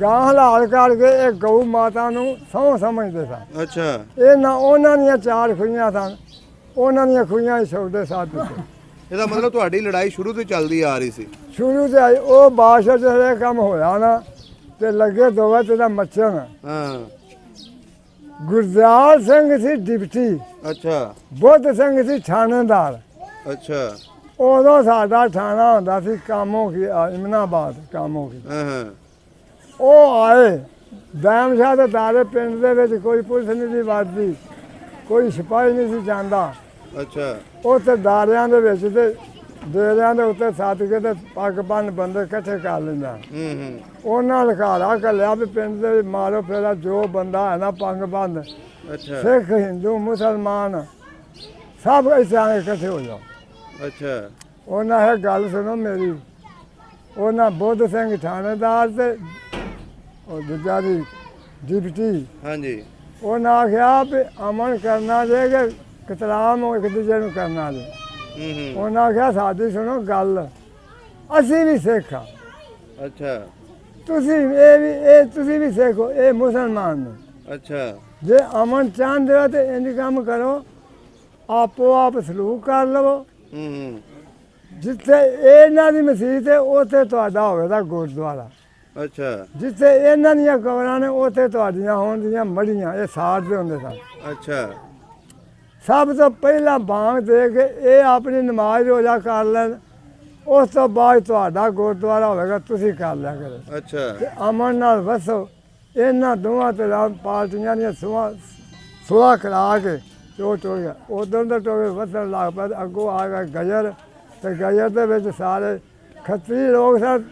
ਗਾਂ ਹਲਾਲ ਕਰਕੇ ਇਹ ਗਊ ਮਾਤਾ ਨੂੰ ਸਹੁੰ ਸਮਝਦੇ ਸਨ। ਅੱਛਾ ਉਹਨਾਂ ਦੀਆਂ 4 ਖੂਹੀਆਂ ਸਨ। ਉਹਨਾਂ ਦੀਆਂ ਖੂਹੀਆਂ ਹੀ ਛੋਟੇ ਸਾਥ ਦਿੱਤੇ। ਇਹਦਾ ਮਤਲਬ ਤੁਹਾਡੀ ਲੜਾਈ ਸ਼ੁਰੂ ਤੋਂ ਚੱਲਦੀ ਆ ਰਹੀ ਸੀ। ਸ਼ੁਰੂ ਤੇ ਆਈ ਉਹ ਬਾਦਸ਼ਾਹ ਜਿਹੜੇ ਕੰਮ ਹੋਇਆ ਨਾ ਤੇ ਲੱਗੇ ਦੋਵੇਂ ਤੇ ਦਾ ਮੱਚਣ। ਹਾਂ ਗੁਰਦਿਆਲ ਸਿੰਘ ਸੀ ਡਿਪਟੀ, ਅੱਛਾ ਬੁੱਧ ਸਿੰਘ ਸੀ ਥਾਣੇਦਾਰ। ਅੱਛਾ ਉਦੋਂ ਸਾਡਾ ਥਾਣਾ ਹੁੰਦਾ ਸੀ ਕਾਮੋ ਕੀ ਇਮਨਾਬਾਦ ਕਾਮੋ ਕੀ। ਹਾਂ ਹਾਂ ਉਹ ਆਏ ਦੈਮ ਸ਼ਾਹ ਦੇ ਦਾਰੇ ਪਿੰਡ ਦੇ ਵਿੱਚ ਕੋਈ ਪੁਲਿਸ ਨਹੀਂ ਸੀ ਵੜਦੀ, ਕੋਈ ਸਿਪਾਹੀ ਨਹੀਂ ਸੀ ਜਾਂਦਾ। ਅੱਛਾ ਉੱਥੇ ਦਾਰਿਆਂ ਦੇ ਵਿੱਚ ਤੇ ਡੇਰਿਆਂ ਦੇ ਉੱਤੇ ਸੱਦ ਕੇ ਤੇ ਪੱਗ ਬੰਨ ਬੰਦੇ ਇਕੱਠੇ ਕਰ ਲੈਂਦਾ। ਹੂੰ ਉਹਨਾਂ ਲਿਖਾਰਾ ਘੱਲਿਆ ਵੀ ਪਿੰਡ ਦੇ ਵਿੱਚ ਮਾਰੋ ਫੇਰਾ ਜੋ ਬੰਦਾ ਹੈ ਨਾ ਪੱਗ ਬੰਨ, ਅੱਛਾ ਸਿੱਖ ਹਿੰਦੂ ਮੁਸਲਮਾਨ ਸਭ ਇੱਥੇ ਆ ਕੇ ਇਕੱਠੇ ਹੋ ਜਾਓ। ਅੱਛਾ ਉਹਨਾਂ ਇਹ ਗੱਲ ਸੁਣੋ ਮੇਰੀ, ਉਹਨਾਂ ਬੁੱਧ ਸਿੰਘ ਥਾਣੇਦਾਰ ਤੇ ਉਹ ਦੂਜਾ ਦੀ ਡਿਪਟੀ, ਹਾਂਜੀ ਉਹਨਾਂ ਆਖਿਆ ਵੀ ਅਮਨ ਕਰਨਾ ਜੇ ਕਿ ਕਤਲਾਮ ਇੱਕ ਦੂਜੇ ਨੂੰ ਕਰਨਾ ਜੇ। ਹੂੰ ਉਹਨਾਂ ਆਖਿਆ ਸਾਡੀ ਸੁਣੋ ਗੱਲ, ਅਸੀਂ ਵੀ ਸਿੱਖ ਹਾਂ, ਅੱਛਾ ਤੁਸੀਂ ਵੀ ਸਿੱਖ ਹੋ, ਇਹ ਮੁਸਲਮਾਨ ਨੇ। ਅੱਛਾ ਜੇ ਅਮਨ ਚਾਹੁੰਦੇ ਹੋ ਤੇ ਇੰਜ ਕੰਮ ਕਰੋ, ਆਪੋ ਆਪ ਸਲੂਕ ਕਰ ਲਵੋ। ਹੂੰ ਜਿੱਥੇ ਇਹਨਾਂ ਦੀ ਮਸਜਿਦ ਹੈ ਉੱਥੇ ਤੁਹਾਡਾ ਹੋਵੇਗਾ ਗੁਰਦੁਆਰਾ, ਅੱਛਾ ਜਿੱਥੇ ਇਹਨਾਂ ਦੀਆਂ ਕਬਰਾਂ ਨੇ ਉੱਥੇ ਤੁਹਾਡੀਆਂ ਹੋਣਗੀਆਂ ਮੜੀਆਂ। ਇਹ ਸਾੜਦੇ ਹੁੰਦੇ ਸਨ। ਅੱਛਾ ਸਭ ਤੋਂ ਪਹਿਲਾਂ ਬਾਂਗ ਦੇ ਕੇ ਇਹ ਆਪਣੀ ਨਮਾਜ਼ ਰੋਜ਼ਾ ਕਰ ਲੈਣ, ਉਸ ਤੋਂ ਬਾਅਦ ਤੁਹਾਡਾ ਗੁਰਦੁਆਰਾ ਹੋਵੇਗਾ, ਤੁਸੀਂ ਕਰ ਲਿਆ ਕਰੋ। ਅੱਛਾ ਤੇ ਅਮਨ ਨਾਲ ਵਸੋ। ਇਹਨਾਂ ਦੋਵਾਂ ਤੇ ਪਾਰਟੀਆਂ ਦੀਆਂ ਸੁਲਾਹ ਕਰਾ ਕੇ ਚੋ ਟੁਰ ਗਿਆ। ਉਦੋਂ ਦਾ ਟੋਏ ਵਸਣ ਲੱਗ ਪਿਆ। ਅੱਗੋਂ ਆ ਗਿਆ ਗਜਰ, ਤੇ ਗਜਰ ਦੇ ਵਿੱਚ ਸਾਰੇ ਖੱਤਰੀ ਲੋਕ ਸਨ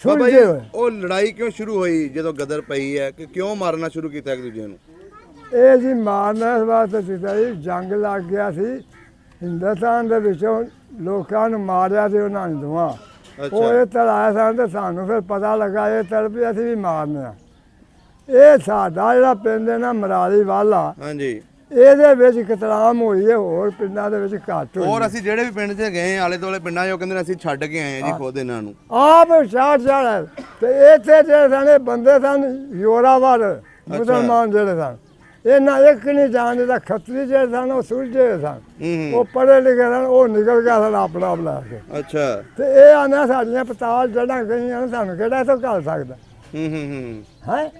ਬਾਬਾ ਜੀ ਸੁਲਝੇ ਹੋਏ। ਉਹ ਲੜਾਈ ਕਿਉਂ ਸ਼ੁਰੂ ਹੋਈ ਜਦੋਂ ਗਦਰ ਪਈ ਹੈ ਕਿ ਕਿਉਂ ਮਾਰਨਾ ਸ਼ੁਰੂ ਕੀਤਾ ਇੱਕ ਦੂਜੇ ਨੂੰ? ਇਹ ਜੀ ਮਾਰਨਾ ਇਸ ਵਾਸਤੇ ਕੀਤਾ ਜੀ, ਜੰਗ ਲੱਗ ਗਿਆ ਸੀ ਹਿੰਦੁਸਤਾਨ ਦੇ ਵਿੱਚੋਂ, ਲੋਕਾਂ ਨੂੰ ਮਾਰਿਆ ਸੀ ਉਹਨਾਂ ਨੇ ਦੋਵਾਂ। ਉਹ ਇਹ ਤਲਾਇਆ ਸਨ ਤੇ ਸਾਨੂੰ ਫਿਰ ਪਤਾ ਲੱਗਾ ਇਹ ਤਲ ਵੀ ਅਸੀਂ ਵੀ ਮਾਰਨੇ ਆ। ਇਹ ਸਾਡਾ ਜਿਹੜਾ ਪਿੰਡ ਹੈ ਨਾ ਮਰਾਲੀ ਵਾਲਾ, ਹਾਂਜੀ ਇਹਦੇ ਵਿੱਚ ਕਤਲਾਮ ਹੋਈ ਹੈ, ਹੋਰ ਪਿੰਡਾਂ ਦੇ ਵਿੱਚ ਘੱਟ ਹੋਈ। ਹੋਰ ਅਸੀਂ ਜਿਹੜੇ ਵੀ ਪਿੰਡ 'ਚ ਗਏ ਆਲੇ ਦੁਆਲੇ ਪਿੰਡਾਂ 'ਚ ਉਹ ਕਹਿੰਦੇ ਨੇ ਅਸੀਂ ਛੱਡ ਕੇ ਆਏ ਆ ਜੀ ਖੁਦ ਇਹਨਾਂ ਨੂੰ। ਆਪ ਛਾੜ ਛਾੜ ਤੇ ਇੱਥੇ ਜਿਹੜੇ ਸਨ ਬੰਦੇ ਸਨ ਯੋਰਾਵਰ ਮੁਸਲਮਾਨ ਜਿਹੜੇ ਸਨ, ਇਹਨਾਂ ਇੱਕ ਨਹੀਂ ਜਾਣਦੇ ਦਾ ਖੱਤਰੀ ਜਿਹੜੇ ਸਨ ਉਹ ਸੁਲਝੇ ਹੋਏ ਸਨ। ਹੂੰ ਉਹ ਪੜ੍ਹੇ ਲਿਖੇ ਸਨ, ਉਹ ਨਿਕਲ ਗਿਆ ਸਨ ਆਪਣਾ ਆਪ ਲੈ ਕੇ। ਅੱਛਾ ਤੇ ਇਹ ਆਨਾ ਸਾਡੀਆਂ ਪਤਾਲ ਜੜਾਂ ਗਈਆਂ ਨੇ, ਸਾਨੂੰ ਕਿਹੜਾ ਇੱਥੋਂ ਘੱਲ ਸਕਦਾ ਹੈ।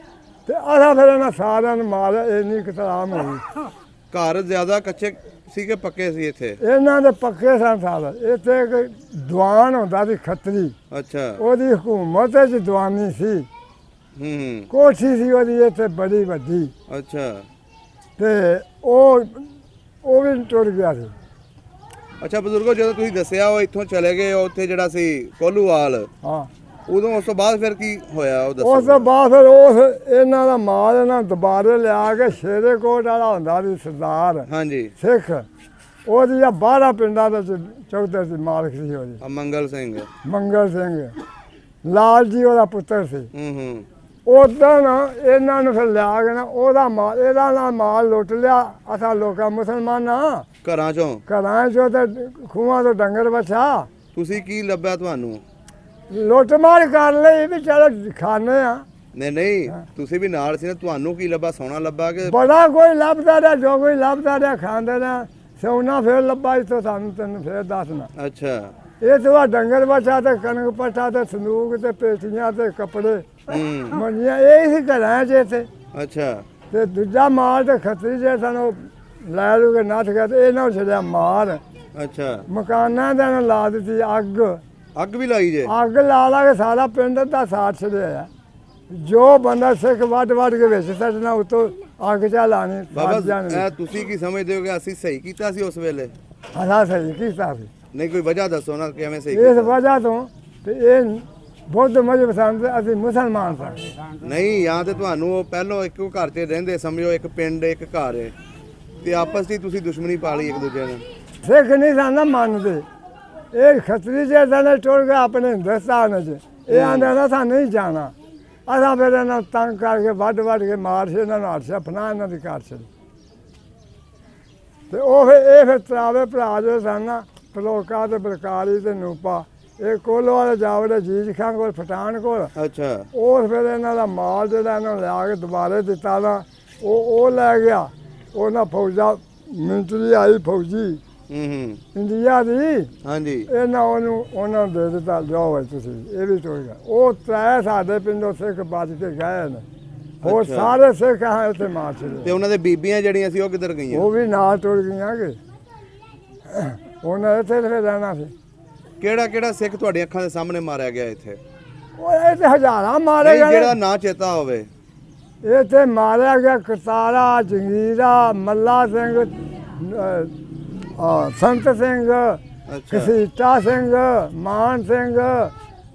ਤੇ ਅਸਾਂ ਫਿਰ ਇਹਨਾਂ ਸਾਰਿਆਂ ਨੂੰ ਮਾਰ ਇੰਨੀ ਕਤਲਾਮ ਹੋਈ। ਘਰ ਜ਼ਿਆਦਾ ਕੱਚੇ ਸੀ ਕਿ ਪੱਕੇ ਸੀ ਇੱਥੇ? ਇਹਨਾਂ ਦੇ ਪੱਕੇ ਸਨ ਸਾਰੇ। ਇੱਥੇ ਇੱਕ ਦੀਵਾਨ ਹੁੰਦਾ ਸੀ ਖੱਤਰੀ, ਅੱਛਾ ਉਹਦੀ ਹਕੂਮਤ 'ਚ ਦੀਵਾਨੀ ਸੀ। ਹੂੰ ਕੋਠੀ ਸੀ ਉਹਦੀ ਇੱਥੇ ਬੜੀ ਵੱਡੀ, ਅੱਛਾ ਤੇ ਉਹ ਵੀ ਟੁੱਟ ਗਿਆ ਸੀ। ਅੱਛਾ ਬਜ਼ੁਰਗੋ, ਜਦੋਂ ਤੁਸੀਂ ਦੱਸਿਆ ਉਹ ਇੱਥੋਂ ਚਲੇ ਗਏ ਉੱਥੇ ਜਿਹੜਾ ਸੀ ਕੋਲੂਵਾਲ, ਹਾਂ ਉਦੋਂ ਉਸ ਤੋਂ ਬਾਅਦ ਫਿਰ ਕੀ ਹੋਇਆ ਉਹ ਉਸ ਦੱਸੋ? ਤੋਂ ਬਾਅਦ ਫਿਰ ਇਹਨਾਂ ਦਾ ਮਾਲ ਇਹਨਾਂ ਦੁਬਾਰੇ ਲਿਆ ਕੇ ਸ਼ੇਰੇ ਕੋਟ ਵਾਲਾ ਹੁੰਦਾ ਸੀ ਸਰਦਾਰ ਹਾਂਜੀ ਸਿੱਖ, ਉਹਦੀ 12 ਪਿੰਡਾਂ ਦੇ ਚੌਧਰ ਸੀ, ਮਾਲਕ ਸੀ ਉਹਦੀ। ਮੰਗਲ ਸਿੰਘ। ਮੰਗਲ ਸਿੰਘ ਲਾਲ ਜੀ ਉਹਦਾ ਪੁੱਤਰ ਸੀ। ਹੂੰ ਉਦੋਂ ਇਹਨਾਂ ਨੂੰ ਫਿਰ ਲਿਆ ਕੇ ਨਾ ਉਹਦਾ ਮਾਲ, ਇਹਦਾ ਨਾਲ ਮਾਲ ਲੁੱਟ ਲਿਆ ਅਸਾਂ ਲੋਕਾਂ ਮੁਸਲਮਾਨਾਂ ਘਰਾਂ ਚੋਂ। ਘਰਾਂ ਚੋਂ ਤੇ ਖੂਹਾਂ ਤੋਂ ਡੰਗਰ ਬੱਛਾ ਤੁਸੀਂ ਕੀ ਲੱਭਿਆ ਤੁਹਾਨੂੰ? ਲੁੱਟ ਮਾਰ ਕਰ ਲਈ ਵੀ ਚਲੋ ਖਾਣੇ ਆ। ਨਹੀਂ ਤੁਸੀਂ ਵੀ ਨਾਲ ਸੀ ਨਾ, ਤੁਹਾਨੂੰ ਕੀ ਲੱਭਾ? ਸੋਨਾ ਲੱਭਾ ਕਿ? ਬੜਾ ਕੋਈ ਲੱਭਦਾ ਰਿਹਾ, ਜੋ ਕੋਈ ਲੱਭਦਾ ਰਿਹਾ ਖਾਂਦੇ ਰਿਹਾ। ਸੋਨਾ ਫਿਰ ਲੱਭਾ ਇੱਥੋਂ ਸਾਨੂੰ, ਤੈਨੂੰ ਫਿਰ ਦੱਸਣਾ। ਅੱਛਾ ਇਹ ਤੋਂ ਡੰਗਰ ਬੱਛਾ ਤੇ ਕਣਕ ਪੱਠਾ ਤੇ ਸੰਦੂਕ ਤੇ ਪੇਟੀਆਂ ਤੇ ਕੱਪੜੇ ਮੰਜੀਆਂ ਇਹ ਸੀ ਘਰਾਂ 'ਚ ਇੱਥੇ। ਅੱਛਾ ਤੇ ਦੂਜਾ ਮਾਲ ਤੇ ਖੱਤਰੀ ਜੇ ਸਨ ਉਹ ਲੈ ਲੂ ਕੇ ਨੱਠ ਗਿਆ ਤੇ ਇਹਨਾਂ ਨੂੰ ਛੱਡਿਆ ਮਾਰ। ਅੱਛਾ ਮਕਾਨਾਂ ਦੇ ਨਾਲ ਲਾ ਦਿੱਤੀ ਅੱਗ। ਅੱਗ ਵੀ ਲਾਈ ਜੇ? ਅੱਗ ਲਾ ਕੇ ਸਾਰਾ ਪਿੰਡ ਦਾ ਸਾਥ ਛੱਡਿਆ। ਜੋ ਬੰਦਾ ਸਿੱਖ ਵੱਢ ਕੇ ਵਿੱਚ ਸੱਟਣਾ ਉਤੋਂ ਅੱਗ ਚਾ ਲਾਣੀ। ਬਾਬਾ ਤੁਸੀਂ ਕੀ ਸਮਝਦੇ ਹੋ ਕਿ ਅਸੀਂ ਸਹੀ ਕੀਤਾ ਸੀ ਉਸ ਵੇਲੇ? ਅਸਾਂ ਸਹੀ ਕੀਤਾ ਸੀ। ਨਹੀਂ ਕੋਈ ਵਜ੍ਹਾ ਦੱਸੋ ਨਾ ਕਿਵੇਂ ਸਹੀ ਇਸ ਕੀਤਾ? ਵਜ੍ਹਾ ਤੋਂ ਤੇ ਇਹ ਬੁੱਧ ਮਜ਼ਹਬ ਸਨ ਤੇ ਅਸੀਂ ਮੁਸਲਮਾਨ ਸਾਂ। ਨਹੀਂ ਜਾਂ ਤੇ ਤੁਹਾਨੂੰ ਉਹ ਪਹਿਲੋਂ ਇੱਕੋ ਘਰ 'ਚ ਰਹਿੰਦੇ, ਸਮਝੋ ਇੱਕ ਪਿੰਡ ਇੱਕ ਘਰ ਹੈ, ਤੇ ਆਪਸ 'ਚ ਤੁਸੀਂ ਦੁਸ਼ਮਣੀ ਪਾ ਲਈ ਇੱਕ ਦੂਜੇ ਨਾਲ। ਸਿੱਖ ਨਹੀਂ ਸਨ ਨਾ ਮੰਨਦੇ। ਇਹ ਖੱਤਰੀ ਜੇ ਸਨ ਟੁਰ ਗਏ ਆਪਣੇ ਹਿੰਦੁਸਤਾਨ 'ਚ। ਇਹ ਆਂਦੇ ਨਾ ਸਾਨੂੰ ਨਹੀਂ ਜਾਣਾ। ਅਸਾਂ ਫਿਰ ਇਹਨਾਂ ਨੂੰ ਤੰਗ ਕਰਕੇ ਵੱਢ ਕੇ ਮਾਰ ਛੇ, ਇਹਨਾਂ ਨੂੰ ਹਰਸ਼ਾ ਫਨਾ ਇਹਨਾਂ ਦੀ ਘਰ ਛੱਡੀ। ਤੇ ਉਹ ਫਿਰ ਤਰਾਵੇ ਭਰਾ ਜੋ ਸਨ ਨਾ, ਪਲੋਕਾ ਤੇ ਬਲਕਾਰੀ ਤੇ ਨੂਪਾ, ਇਹ ਕੋਲੋ ਵਾਲੇ ਜਾਵੜੇ ਜੀਜ ਖਾਂ ਕੋਲ ਪਠਾਨਕੋਟ। ਅੱਛਾ ਉਹ ਫਿਰ ਇਹਨਾਂ ਦਾ ਮਾਲ ਜਿਹੜਾ ਇਹਨਾਂ ਨੂੰ ਲਿਆ ਕੇ ਦੁਬਾਰੇ ਦਿੱਤਾ ਨਾ, ਉਹ ਲੈ ਗਿਆ। ਉਹਨਾਂ ਫੌਜਾਂ ਮਿਲਟਰੀ ਆਈ ਫੌਜੀ ਇੰਡੀਆ ਦੀ ਹਾਂਜੀ ਉਹਨਾਂ ਨੂੰ ਦੇ ਦਿੱਤਾ ਜਾਓ ਤੁਸੀਂ ਇਹ ਵੀ ਤੋੜਗਾ ਉਹ ਤੈ ਸਾਡੇ ਪਿੰਡੋਂ ਸਿੱਖ ਬਚ ਕੇ ਗਏ ਨੇ ਹੋਰ ਅੱਛਾ। ਸਾਰੇ ਸਿੱਖ ਆ ਉੱਥੇ ਮਾਰ ਤੇ ਛੱਡੇ ਉਹਨਾਂ ਦੇ ਬੀਬੀਆਂ ਜਿਹੜੀਆਂ ਸੀ ਉਹ ਕਿੱਧਰ ਗਈਆਂ? ਉਹ ਵੀ ਨਾਲ ਤੁਰ ਗਈਆਂ ਕਿ ਉਹਨਾਂ ਇੱਥੇ ਫਿਰ ਰਹਿਣਾ ਸੀ। ਕਿਹੜਾ ਕਿਹੜਾ ਸਿੱਖ ਤੁਹਾਡੀਆਂ ਅੱਖਾਂ ਦੇ ਸਾਹਮਣੇ ਮਾਰਿਆ ਗਿਆ ਇੱਥੇ? ਉਹ ਇਹ ਤੇ ਹਜ਼ਾਰਾਂ ਮਾਰੇ ਨਹੀਂ, ਜਿਹੜਾ ਗਏ ਨਾਂ ਚੇਤਾ ਹੋਵੇ। ਇੱਥੇ ਮਾਰਿਆ ਗਿਆ ਕਰਤਾਰਾ ਜੰਗੀਰਾ ਮੱਲਾ ਸਿੰਘ ਸੰਤ ਸਿੰਘ ਅੱਛਾ ਘਸੀਟਾ ਸਿੰਘ ਮਾਨ ਸਿੰਘ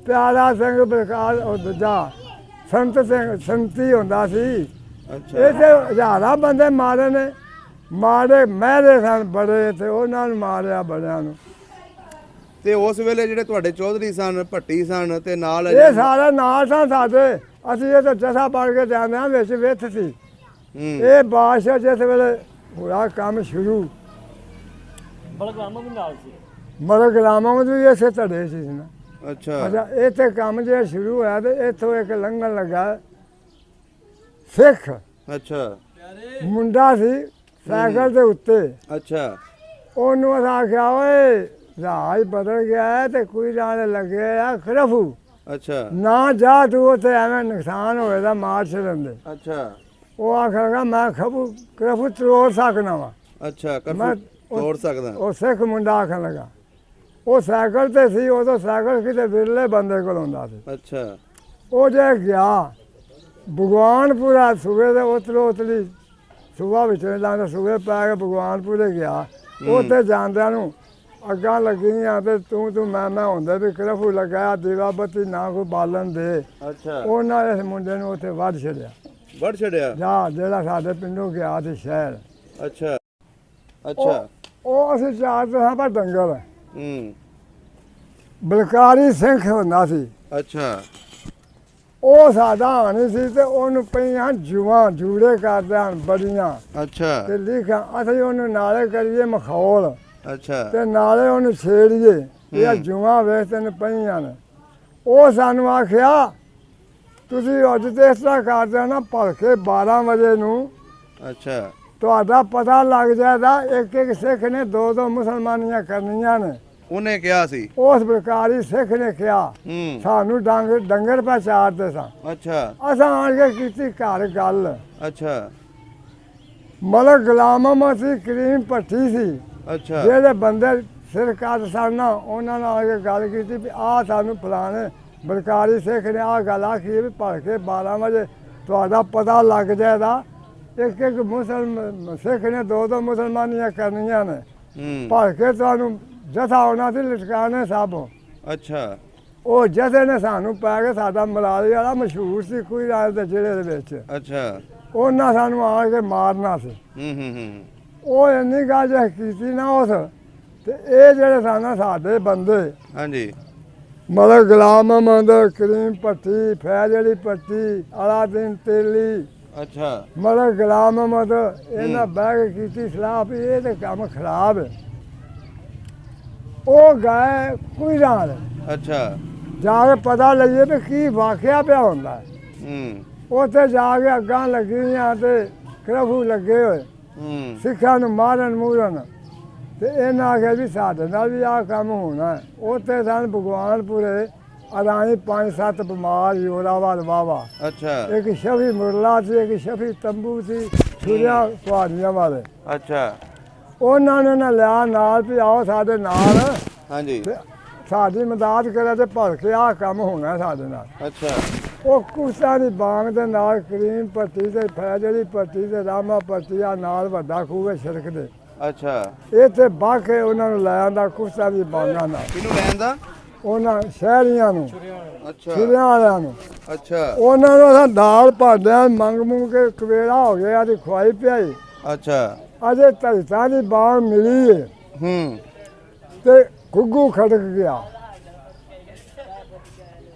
ਪਿਆਰਾ ਸਿੰਘ ਬਲਕਾਰ ਉਹ ਦੂਜਾ ਸੰਤ ਸਿੰਘ ਸੰਤੀ ਹੁੰਦਾ ਸੀ। ਅੱਛਾ ਇਹ ਤੇ ਹਜ਼ਾਰਾਂ ਬੰਦੇ ਮਾਰੇ ਨੇ ਮਾਰੇ ਮਹਿਰੇ ਸਨ ਬੜੇ ਤੇ ਉਹਨਾਂ ਨੂੰ ਮਾਰਿਆ ਬੜਿਆਂ ਨੂੰ। ਤੇ ਉਸ ਵੇਲੇ ਜਿਹੜੇ ਤੁਹਾਡੇ ਚੌਧਰੀ ਸਨ ਭੱਟੀ ਸਨ ਤੇ ਨਾਲ ਇਹ ਸਾਰੇ ਨਾਲ ਸਨ ਸਾਡੇ ਅਸੀਂ ਇਹ ਤਾਂ ਜਥਾ ਪੜ ਕੇ ਜਾਂਦੇ ਹਾਂ ਵਿੱਚ ਵਿੱਥ ਸੀ। ਇਹ ਬਾਦਸ਼ਾਹ ਜਿਸ ਵੇਲੇ ਹੋਇਆ ਕੰਮ ਸ਼ੁਰੂ ਮਲਗਰਾਮਾਂ ਵੀ ਇਸੇ ਧੜੇ ਸੀ ਨਾ। ਅੱਛਾ ਅੱਛਾ ਇੱਥੇ ਕੰਮ ਜੇ ਸ਼ੁਰੂ ਹੋਇਆ ਤੇ ਇੱਥੋਂ ਇੱਕ ਲੰਘਣ ਲੱਗਾ ਸਿੱਖ ਅੱਛਾ ਮੁੰਡਾ ਸੀ ਸਾਈਕਲ ਦੇ ਉੱਤੇ। ਅੱਛਾ ਉਹਨੂੰ ਅਸਾਂ ਆਖਿਆ ਓਏ ਰਾਜ ਬਦਲ ਗਿਆ ਹੈ ਤੇ ਕੋਈ ਨਾਲ ਲੱਗੇ ਆ ਖਰਫੂ ਅੱਛਾ ਨਾ ਜਾ ਤੂੰ ਉੱਥੇ ਐਵੇਂ ਨੁਕਸਾਨ ਹੋਏਗਾ ਮਾਰ ਛੱਡਦੇ। ਅੱਛਾ ਉਹ ਆਖੇਗਾ ਮੈਂ ਖਰਫੂ ਤੋੜ ਸਕਣਾ ਵਾ। ਅੱਛਾ ਮੈਂ ਕਰਫੂ ਤੋੜ ਸਕਦਾ। ਉਹ ਸਿੱਖ ਮੁੰਡਾ ਆਖਣ ਲੱਗਾ ਉਹ ਸਾਈਕਲ ਤੇ ਸੀ ਉਦੋਂ ਸਾਈਕਲ ਕਿਤੇ ਵਿਰਲੇ ਬੰਦੇ ਕੋਲ ਹੁੰਦਾ ਸੀ। ਅੱਛਾ ਉਹ ਜੇ ਗਿਆ ਭਗਵਾਨਪੁਰਾ ਸੂਬੇ ਦੇ ਉਤਲੀ ਸੂਬਾ ਵਿੱਚ ਲਾਂਦਾ ਸੂਬੇ ਪੈ ਕੇ ਭਗਵਾਨਪੁਰੇ ਗਿਆ। ਉੱਥੇ ਜਾਂਦਿਆਂ ਨੂੰ ਅੱਗਾਂ ਲੱਗੀਆਂ ਤੇ ਤੂੰ ਮੈਂ ਹੁੰਦੇ ਵੀ ਕਰਫੂ ਲਗਾਇਆ ਦੀਵਾ ਬੱਤੀ ਨਾ ਕੋਈ ਬਾਲਣ ਦੇ। ਅੱਛਾ ਉਹਨਾਂ ਇਸ ਮੁੰਡੇ ਨੂੰ ਉੱਥੇ ਵੱਢ ਛੱਡਿਆ ਵੜ ਛੜਿਆ। ਜਿਹੜਾ ਸਾਡੇ ਪਿੰਡੋਂ ਗਿਆ ਤੇ ਸ਼ਹਿਰ। ਅੱਛਾ ਅੱਛਾ ਉਹ ਅਸੀਂ ਚਾਰ ਤੇ ਪਰ ਡੰਗਰ ਹੂੰ ਬਲਕਾਰੀ ਸਿੰਘ ਹੁੰਦਾ ਸੀ। ਅੱਛਾ ਉਹ ਸਾਡਾ ਹਾਣੀ ਸੀ ਤੇ ਉਹਨੂੰ ਪਈਆਂ ਜੂਆਂ ਜੂੜੇ ਕਰਦੇ ਹਨ ਬੜੀਆਂ ਅੱਛਾ ਤੇ ਲਿਖਾਂ ਅਸੀਂ ਉਹਨੂੰ ਨਾਲੇ ਕਰੀਏ ਮਖੌਲ ਅੱਛਾ ਤੇ ਨਾਲੇ ਉਹਨੂੰ ਛੇੜੀਏ ਇਹ ਜੂਆਂ ਵੇਖ ਤੈਨੂੰ ਪਈਆਂ ਨੇ। ਉਹ ਸਾਨੂੰ ਆਖਿਆ ਤੁਸੀਂ ਅੱਜ ਤੇ ਇਸ ਤਰ੍ਹਾਂ ਕਰਦੇ ਹੋ ਨਾ ਭਲਕੇ 12 ਵਜੇ ਨੂੰ ਅੱਛਾ ਤੁਹਾਡਾ ਪਤਾ ਲੱਗ ਜਾਏਗਾ ਇੱਕ ਇੱਕ ਸਿੱਖ ਨੇ ਦੋ ਮੁਸਲਮਾਨੀਆਂ ਕਰਨੀਆਂ ਨੇ। ਉਹਨੇ ਕਿਹਾ ਸੀ। ਉਸ ਪ੍ਰਕਾਰੀ ਸਿੱਖ ਨੇ ਕਿਹਾ ਹੂੰ ਸਾਨੂੰ ਡੰਗਰ ਪਾ ਚਾਰਦੇ ਸਾਂ। ਅੱਛਾ ਅਸਾਂ ਆਣ ਕੇ ਕੀਤੀ ਘਰ ਗੱਲ। ਅੱਛਾ ਮਲਕ ਗੁਲਾਮ ਅਹਿਮਦ ਸੀ ਕਰੀਮ ਭੱਟੀ ਸੀ ਅੱਛਾ ਜਿਹੜੇ ਬੰਦੇ ਸਿਰ ਕੱਢ ਸਨ ਨਾ ਉਹਨਾਂ ਨਾਲ ਆ ਕੇ ਗੱਲ ਕੀਤੀ ਵੀ ਆਹ ਸਾਨੂੰ ਫਲਾਣੇ ਬਲਕਾਰੀ ਸਿੱਖ ਨੇ ਆਹ ਗੱਲ ਆਖੀ ਵੀ ਭਲਕੇ 12 ਵਜੇ ਤੁਹਾਡਾ ਪਤਾ ਲੱਗ ਜਾਏਗਾ ਇੱਕ ਇੱਕ ਮੁਸਲਮਾਨ ਸਿੱਖ ਨੇ ਦੋ ਮੁਸਲਮਾਨੀਆਂ ਕਰਨੀਆਂ ਨੇ। ਭਲਕੇ ਤੁਹਾਨੂੰ ਜਥਾ ਆਉਣਾ ਸੀ ਲਟਕਾਣੇ ਸਾਹਿਬੋਂ। ਅੱਛਾ ਉਹ ਜਥੇ ਨੇ ਸਾਨੂੰ ਪੈ ਕੇ ਸਾਡਾ ਮਲਾਲੀ ਵਾਲਾ ਮਸ਼ਹੂਰ ਸੀ ਕੋਈ ਰਾਜ ਦੇ ਜ਼ਿਲ੍ਹੇ ਦੇ ਵਿੱਚ। ਅੱਛਾ ਉਹਨਾਂ ਸਾਨੂੰ ਆ ਕੇ ਮਾਰਨਾ ਸੀ। ਹੂੰ ਉਹ ਇੰਨੀ ਗੱਲ ਜੇ ਕੀਤੀ ਨਾ ਉਸ ਤੇ ਇਹ ਜਿਹੜੇ ਸਨ ਸਾਡੇ ਬੰਦੇ ਹਾਂਜੀ ਮਲਕ ਗੁਲਾਮ ਅਹਿਮਦ ਕਰੀਮ ਭੱਟੀ ਫੈਜ਼ਲੀ ਭੱਟੀ ਅਲਾਦੀਨ ਤੇਲੀ ਅੱਛਾ ਮਲਕ ਗੁਲਾਮ ਅਹਿਮਦ ਇਹਨਾਂ ਬਹਿ ਕੇ ਕੀਤੀ ਸਲਾਹ ਵੀ ਇਹ ਤੇ ਕੰਮ ਖਰਾਬ ਹੈ। ਉਹ ਗਏ ਕੋਈ ਨਾਲ ਅੱਛਾ ਜਾ ਕੇ ਪਤਾ ਲਈਏ ਵੀ ਕੀ ਵਾਕਿਆ ਪਿਆ ਹੁੰਦਾ। ਹੂੰ ਉੱਥੇ ਜਾ ਕੇ ਅੱਗਾਂ ਲੱਗੀਆਂ ਤੇ ਕਰਫੂ ਲੱਗੇ ਹੋਏ ਹੂੰ ਸਿੱਖਾਂ ਨੂੰ ਮਾਰਨ ਮੂਰਨ ਤੇ ਇਹਨਾਂ ਆਖਿਆ ਵੀ ਸਾਡੇ ਨਾਲ ਵੀ ਆਹ ਕੰਮ ਹੋਣਾ ਹੈ। ਉੱਥੇ ਸਨ ਭਗਵਾਨਪੁਰੇ ਅਰਾਣੀ 5-7 ਬਿਮਾਰ ਯੋਰਾਵਾਲ ਵਾਵਾ। ਅੱਛਾ ਇੱਕ ਸ਼ਫੀ ਮੁਰਲਾ ਸੀ ਇੱਕ ਸ਼ਫੀ ਤੰਬੂ ਸੀ ਛੁਰੀਆਂ ਕੁਹਾੜੀਆਂ ਵਾਲੇ। ਅੱਛਾ ਉਹਨਾਂ ਨੇ ਨਾ ਲਿਆ ਨਾਲ ਵੀ ਆਓ ਸਾਡੇ ਨਾਲ ਹਾਂਜੀ ਤੇ ਸਾਡੀ ਮਦਦ ਕਰੇ ਤੇ ਭਲਕੇ ਆਹ ਕੰਮ ਹੋਣਾ ਸਾਡੇ ਨਾਲ। ਅੱਛਾ ਉਹ ਕੁਸ਼ਤਾ ਦੀ ਬਾਂਗ ਦੇ ਨਾਲ ਕਰੀਮ ਭੱਟੀ ਤੇ ਫੈਜ਼ਲੀ ਭੱਟੀ ਤੇ ਰਾਮਾ ਭੱਟੀ ਆ ਨਾਲ ਵੱਡਾ ਖੂਹ ਹੈ ਸੜਕ ਦੇ। ਅੱਛਾ ਇੱਥੇ ਬਾਹ ਕੇ ਉਹਨਾਂ ਨੂੰ ਲੈ ਆਂਦਾ ਕੁਸ਼ਤਾ ਦੀ ਬਾਂਗਾਂ ਨਾਲ ਕਿਹਨੂੰ ਲੈਣ ਦਾ? ਉਹਨਾਂ ਸ਼ਹਿਰੀਆਂ ਨੂੰ ਅੱਛਾ ਛੁਰੀਆਂ ਵਾਲਿਆਂ ਨੂੰ। ਅੱਛਾ ਉਹਨਾਂ ਨੂੰ ਅਸਾਂ ਦਾਲ ਭਾਂਡਿਆਂ ਮੰਗ ਕੇ ਕਵੇੜਾ ਹੋ ਗਿਆ ਤੇ ਖਵਾਈ ਪਿਆਈ। ਅੱਛਾ ਅਜੇ ਧਲਤਾਂ ਦੀ ਬਾਂਗ ਮਿਲੀ ਹੈ ਹੂੰ ਤੇ ਘੁੱਗੂ ਖੜਕ ਗਿਆ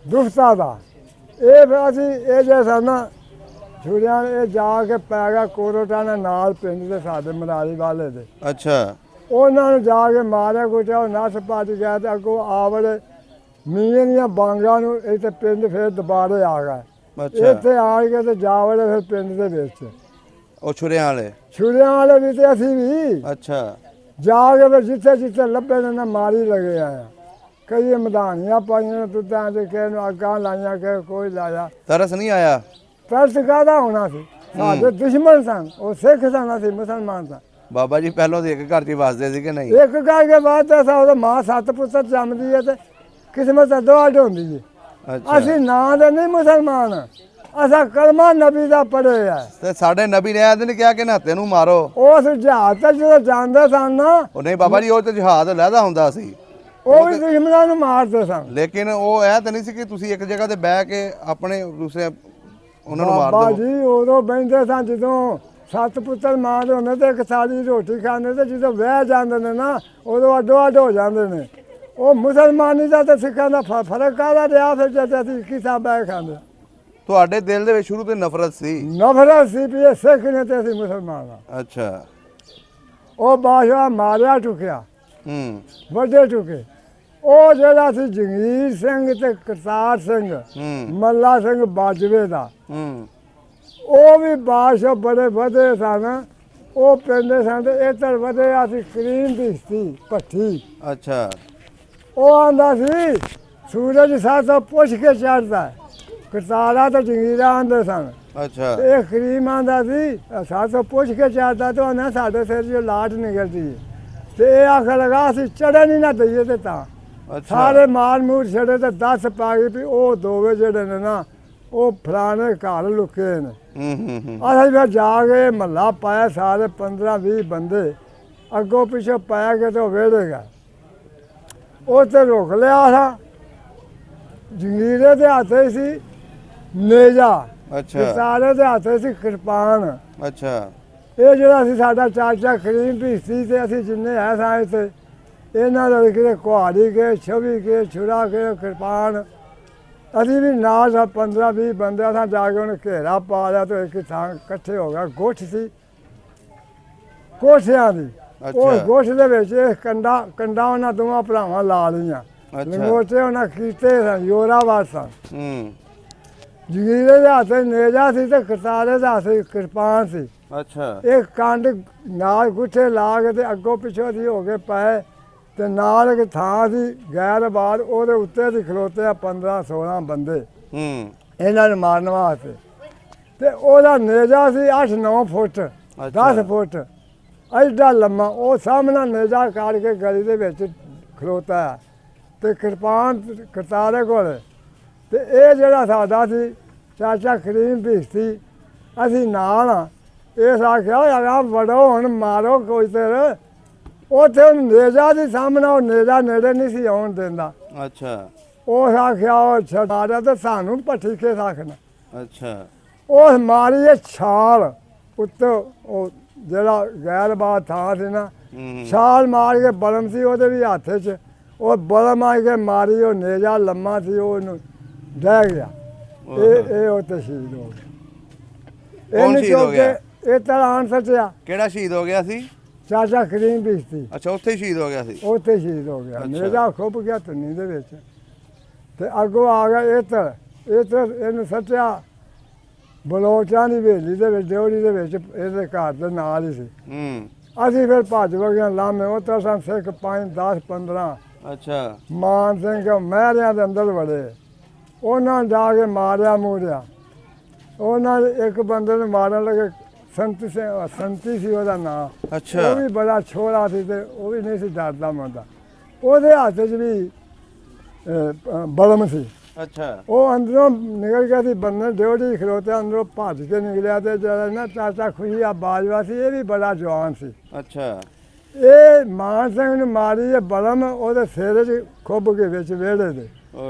ਦੁਫਤਾ ਦਾ। ਇਹ ਫਿਰ ਅਸੀਂ ਇਹ ਜੇ ਸਨ ਛੁਰੀਆਂ ਇਹ ਜਾ ਕੇ ਪੈ ਗਿਆ ਕੋਰੋਟਾ ਨੇ ਨਾਲ ਪਿੰਡ ਦੇ ਸਾਡੇ ਮਨਾਲੀ ਵਾਲੇ ਦੇ। ਅੱਛਾ ਉਹਨਾਂ ਨੂੰ ਜਾ ਕੇ ਮਾਰਿਆ ਕੁੱਟਿਆ ਉਹ ਨੱਸ ਭੱਜ ਗਿਆ ਤੇ ਅੱਗੋਂ ਆਵੜੇ ਮੀਆਂ ਦੀਆਂ ਬਾਂਗਾਂ ਨੂੰ ਇੱਥੇ ਪਿੰਡ ਫਿਰ ਦੁਬਾਰੇ ਆ ਗਏ। ਅੱਛਾ ਇੱਥੇ ਆ ਕੇ ਤੇ ਜਾ ਵੜੇ ਫਿਰ ਪਿੰਡ ਦੇ ਵਿੱਚ। ਉਹ ਛੁਰਿਆਂ ਵਾਲੇ ਛੁਰਿਆਂ ਵਾਲੇ ਵੀ ਤੇ ਅਸੀਂ ਵੀ ਅੱਛਾ ਜਾ ਕੇ ਫਿਰ ਜਿੱਥੇ ਜਿੱਥੇ ਲੱਭੇ ਨੇ ਨਾ ਮਾਰੀ ਲਗੇ ਆਇਆ। ਕਈ ਮਧਾਨੀਆਂ ਪਾਈਆਂ ਦੁੱਧਾਂ ਦੇ, ਕਿਸੇ ਨੂੰ ਅੱਗਾਂ ਲਾਈਆਂ, ਕਿਸੇ ਕੋਈ ਲਾਇਆ। ਤਰਸ ਨਹੀਂ ਆਇਆ? ਤਰਸ ਕਾਹਦਾ ਹੋਣਾ ਸੀ, ਸਾਡੇ ਦੁਸ਼ਮਣ ਸਨ, ਉਹ ਸਿੱਖ ਸਨ, ਅਸੀਂ ਮੁਸਲਮਾਨ ਸਨ। ਬਾਬਾ ਜੀ ਪਹਿਲਾਂ ਦੇ ਇੱਕ ਘਰ 'ਚ ਹੀ ਵਸਦੇ ਸੀ ਕਿ ਨਹੀਂ? ਇੱਕ ਕਰਕੇ ਬਾਅਦ ਤਾਂ ਉਹਦਾ ਮਾਂ 7 ਪੁੱਤਰ ਜੰਮਦੀ ਹੈ ਤੇ ਕਿਸਮਤ ਅੱਡੋ ਅੱਡ ਹੁੰਦੀ ਹੈ। ਅੱਛਾ ਅਸੀਂ ਨਾਂ ਦੇ ਨਹੀਂ ਮੁਸਲਮਾਨ, ਅਸਾਂ ਕਲਮਾ ਨਬੀ ਦਾ ਪੜ੍ਹੇ ਆ। ਤੇ ਸਾਡੇ ਨਬੀ ਨੇ ਇਹ ਨਹੀਂ ਕਿਹਾ ਕਿ ਨਾਤੇ ਨੂੰ ਮਾਰੋ? ਉਸ ਜਹਾਜ਼ ਤੇ ਜਦੋਂ ਜਾਂਦੇ ਸਨ ਨਾ, ਉਹ ਨਹੀਂ ਬਾਬਾ ਜੀ, ਉਹ ਤੇ ਜਹਾਜ਼ ਲਹਿਦਾ ਹੁੰਦਾ ਸੀ, ਉਹ ਵੀ ਦੁਸ਼ਮਣਾਂ ਨੂੰ ਮਾਰਦੇ ਸਨ। ਲੇਕਿਨ ਉਹ ਇਹ ਤਾਂ ਨਹੀਂ ਸੀ ਕਿ ਤੁਸੀਂ ਇੱਕ ਜਗ੍ਹਾ ਤੇ ਬਹਿ ਕੇ ਆਪਣੇ ਦੂਸਰੇ ਉਹਨਾਂ ਨੂੰ ਮਾਰ ਬਾਬਾ ਦਿਓ। ਜੀ ਉਦੋਂ ਬਹਿੰਦੇ ਸਨ ਜਦੋਂ 7 ਪੁੱਤਰ ਮਾਰ ਹੁੰਦੇ ਤੇ ਇੱਕ ਥਾਲੀ ਰੋਟੀ ਖਾਂਦੇ, ਤੇ ਜਦੋਂ ਵਿਆਹ ਜਾਂਦੇ ਨੇ ਨਾ ਉਦੋਂ ਅੱਡੋ ਅੱਡ ਹੋ ਜਾਂਦੇ ਨੇ। ਉਹ ਮੁਸਲਮਾਨੀ ਦਾ ਤੇ ਸਿੱਖਾਂ ਦਾ ਫਰਕ ਕਾਹਦਾ ਰਿਹਾ ਫਿਰ ਜਦ ਅਸੀਂ ਕਿਸਾ ਬਹਿ ਖਾਂਦੇ। ਤੁਹਾਡੇ ਦਿਲ ਦੇ ਵਿੱਚ ਸ਼ੁਰੂ ਤੋਂ ਨਫ਼ਰਤ ਸੀ? ਨਫ਼ਰਤ ਸੀ ਵੀ ਇਹ ਸਿੱਖ ਨੇ ਤੇ ਅਸੀਂ ਮੁਸਲਮਾਨ ਆ। ਅੱਛਾ। ਉਹ ਬਾਦਸ਼ਾਹ ਮਾਰਿਆ ਟੁਕਿਆ, ਹੂੰ ਵੱਡੇ ਟੁਕੇ। ਉਹ ਜਿਹੜਾ ਸੀ ਜੰਗੀਰ ਸਿੰਘ ਤੇ ਕਰਤਾਰ ਸਿੰਘ, ਹੂੰ ਮੱਲਾ ਸਿੰਘ ਬਾਜਵੇ ਦਾ, ਹੂੰ ਉਹ ਵੀ ਬਾਦਸ਼ਾਹ ਬੜੇ ਵਧੇ ਸਨ। ਉਹ ਪੈਂਦੇ ਸਨ ਤੇ ਇੱਧਰ ਵਧੇ ਅਸੀਂ ਕਰੀਮ ਦੀ ਸੀ ਭੱਠੀ। ਅੱਛਾ। ਉਹ ਆਂਦਾ ਸੀ ਸੂਰਜ ਸਾਥੋਂ ਪੁੱਛ ਕੇ ਚੜ੍ਹਦਾ, ਕਰਤਾਰਾ ਤੇ ਜੰਗੀਰਾ ਆਂਦੇ ਸਨ। ਅੱਛਾ। ਤੇ ਇਹ ਕਰੀਮ ਆਂਦਾ ਸੀ ਸਾਥੋਂ ਪੁੱਛ ਕੇ ਚੜ੍ਹਦਾ ਤੇ ਉਹਨੇ ਸਾਡੇ ਸਿਰ 'ਚੋਂ ਲਾਟ ਨਿਕਲਦੀ ਹੈ। ਤੇ ਇਹ ਆਖ ਲਗਾ ਅਸੀਂ ਚੜ੍ਹਨ ਹੀ ਨਾ ਦਈਏ ਤੇ ਤਾਂ ਅੱਛਾ। ਸਾਰੇ ਮਾਰ ਮੂਰ ਛੜੇ ਤੇ 10 ਪਾ ਗਈ ਵੀ ਉਹ ਦੋਵੇਂ ਜਿਹੜੇ ਨੇ ਨਾ ਉਹ ਫਲਾਣੇ ਘਰ ਲੁਕੇ ਨੇ। ਅਸੀਂ ਫਿਰ ਜਾ ਕੇ ਮਹੱਲਾ ਪਾਇਆ, ਸਾਰੇ 15-20 ਬੰਦੇ ਅੱਗੋਂ ਪਿੱਛੋਂ ਪੈ ਕੇ ਤੇ ਉਹ ਵਿਹੜੇਗਾ। ਉਹ ਤੇ ਰੁਕ ਲਿਆ ਸਾ। ਜੰਗੀਰੇ ਦੇ ਹੱਥੇ ਸੀ ਨੇਜਾ, ਅੱਛਾ। ਸਾਰੇ ਦੇ ਹੱਥੇ ਸੀ ਕਿਰਪਾਨ। ਅੱਛਾ। ਇਹ ਜਿਹੜਾ ਸੀ ਸਾਡਾ ਚਾਚਾ ਕਰੀਮ ਭੀਸੀ ਤੇ ਅਸੀਂ ਜਿੰਨੇ ਹੈ ਸਾਂ ਇੱਥੇ, ਇਹਨਾਂ ਦੇ ਕਿਤੇ ਕੁਹਾੜੀ ਕੇ, ਛਵੀ ਕੇ, ਛੁਰਾ ਕੇ, ਕਿਰਪਾਨ। ਅਸੀਂ ਵੀ ਨਾਲ 15-20 ਬੰਦੇ ਸਾਂ। ਜਾ ਕੇ ਉਹਨੇ ਘੇਰਾ ਪਾ ਲਿਆ ਤੇ ਇੱਕ ਥਾਂ ਇਕੱਠੇ ਹੋ ਗਿਆ। ਗੁੱਠ ਸੀ ਕੋਠਿਆਂ ਦੀ। ਉਹ ਗੁੱਠ ਦੇ ਵਿੱਚ ਇਹ ਕੰਡਾ ਉਹਨਾਂ ਦੋਵਾਂ ਭਰਾਵਾਂ ਲਾ ਲਈਆਂ। ਲੰਗੋਟੇ ਉਹਨਾਂ ਕੀਤੇ ਸਨ, ਜ਼ੋਰਾਵਰ ਸਨ। ਜਗੀਰੇ ਦੇ ਹੱਥ ਨੇਜਾ ਸੀ ਤੇ ਕਰਤਾਰੇ ਦੇ ਹੱਥ ਕਿਰਪਾਨ ਸੀ। ਅੱਛਾ। ਇਹ ਕੰਡ ਨਾਲ ਗੁੱਠੇ ਲਾ ਕੇ ਤੇ ਅੱਗੋਂ ਪਿੱਛੋਂ ਦੀ ਹੋ ਕੇ ਪਏ ਤੇ ਨਾਲ ਇੱਕ ਥਾਂ ਸੀ ਗੈਰਬਾਦ, ਉਹਦੇ ਉੱਤੇ ਦੀ ਖਲੋਤੇ ਆ 15-16 ਬੰਦੇ ਇਹਨਾਂ ਨੂੰ ਮਾਰਨ ਵਾਸਤੇ। ਤੇ ਉਹਦਾ ਨੇਜਾ ਸੀ 8-9 ਫੁੱਟ, 10 ਫੁੱਟ ਐਡਾ ਲੰਮਾ। ਉਹ ਸਾਹਮਣਾ ਨੇਜਾ ਕੱਢ ਕੇ ਗਲੀ ਦੇ ਵਿੱਚ ਖਲੋਤਾ ਹੈ ਤੇ ਕਿਰਪਾਨ ਕਰਤਾਰੇ ਕੋਲ। ਤੇ ਇਹ ਜਿਹੜਾ ਸਾਡਾ ਸੀ ਚਾਚਾ ਕਰੀਮ ਭੀਸੀ, ਅਸੀਂ ਨਾਲ ਆ। ਇਸ ਆਖਿਆ ਯਾਰ ਵੜੋ ਹੁਣ ਮਾਰੋ ਕੋਈ ਤੇਰ। ਉੱਥੇ ਉਹ ਨੇਜਾ ਦੀ ਸਾਹਮਣਾ, ਉਹ ਨੇਜਾ ਨੇੜੇ ਨਹੀਂ ਸੀ ਆਉਣ ਦਿੰਦਾ। ਅੱਛਾ। ਉਸ ਆਖਿਆ ਉਹ ਛਾੜਾ ਤੇ ਸਾਨੂੰ ਭੱਠੀ ਕੇ ਸਾਖਣਾ। ਅੱਛਾ। ਉਸ ਮਾਰੀ ਇਹ ਛਾਲ ਉੱਤੇ, ਉਹ ਜਿਹੜਾ ਗੈਰਬਾਦ ਥਾਂ ਸੀ ਨਾ, ਛਾਲ ਮਾਰ ਕੇ ਬਲਮ ਸੀ ਉਹਦੇ ਵੀ ਹੱਥ 'ਚ। ਉਹ ਬਲਮ ਆ ਕੇ ਮਾਰੀ, ਉਹ ਨੇਜਾ ਲੰਮਾ ਸੀ, ਉਹ ਉਹਨੂੰ ਡਹਿ ਗਿਆ। ਇਹ ਉਹ ਤੇ ਸ਼ਹੀਦ ਹੋ ਗਿਆ। ਕੌਣ ਸ਼ਹੀਦ ਹੋ ਗਿਆ? ਇਹ ਤਰ੍ਹਾਂ ਸੱਚਿਆ। ਕਿਹੜਾ ਸ਼ਹੀਦ ਹੋ ਗਿਆ ਸੀ? ਚਾਚਾ ਕਰੀਮ ਭੀਸੀ। ਅੱਛਾ, ਉੱਥੇ ਹੀ ਸ਼ਹੀਦ ਹੋ ਗਿਆ ਸੀ? ਉੱਥੇ ਸ਼ਹੀਦ ਹੋ ਗਿਆ। ਨੇਜਾ ਖੁੱਭ ਗਿਆ ਧੁੰਨੀ ਦੇ ਵਿੱਚ। ਤੇ ਅੱਗੋਂ ਆ ਗਿਆ ਇੱਧਰ ਇਹਨੂੰ ਸੱਚਿਆ ਬਲੋਚਾਂ ਦੀ ਹਵੇਲੀ ਦੇ ਵਿੱਚ, ਡਿਓੜੀ ਦੇ ਵਿੱਚ, ਇਹਦੇ ਘਰ ਦੇ ਨਾਲ ਹੀ ਸੀ। ਅਸੀਂ ਫਿਰ ਭੱਜ ਗਏ ਲਾਮੇ। ਉੱਥੇ ਸਨ ਸਿੱਖ 5-10-15। ਅੱਛਾ। ਮਾਨ ਸਿੰਘ ਮਹਿਰਿਆਂ ਦੇ ਅੰਦਰ ਵੜੇ। ਉਹਨਾਂ ਜਾ ਕੇ ਮਾਰਿਆ ਮੂਰਿਆ। ਉਹਨਾਂ ਇੱਕ ਬੰਦੇ ਨੂੰ ਮਾਰਨ ਲੱਗੇ, ਸੰਤੀ ਸੀ ਉਹਦਾ ਨਾਂ। ਅੱਛਾ। ਉਹ ਵੀ ਬੜਾ ਛੋੜਾ ਸੀ ਤੇ ਉਹ ਵੀ ਨਹੀਂ ਸੀ ਡਰਦਾ ਮੰਦਾ। ਉਹਦੇ ਹੱਥ 'ਚ ਵੀ ਬਲਮ ਸੀ। ਅੱਛਾ। ਉਹ ਅੰਦਰੋਂ ਨਿਕਲ ਗਿਆ ਸੀ ਬੰਦੇ, ਡਿਓੜੀ ਖਲੋਤੇ ਅੰਦਰੋਂ ਭੱਜ ਕੇ ਨਿਕਲਿਆ। ਤੇ ਜਿਹੜਾ ਨਾ ਚਾਚਾ ਖੁਸ਼ੀਆ ਬਾਜਵਾ ਸੀ, ਇਹ ਵੀ ਬੜਾ ਜਵਾਨ ਸੀ। ਅੱਛਾ। ਇਹ ਮਾਨ ਸਿੰਘ ਨੂੰ ਮਾਰੀ ਇਹ ਬਲਮ ਉਹਦੇ ਸਿਰ 'ਚ ਖੁੱਭ ਕੇ ਵਿੱਚ ਵਿਹੜੇ ਦੇ।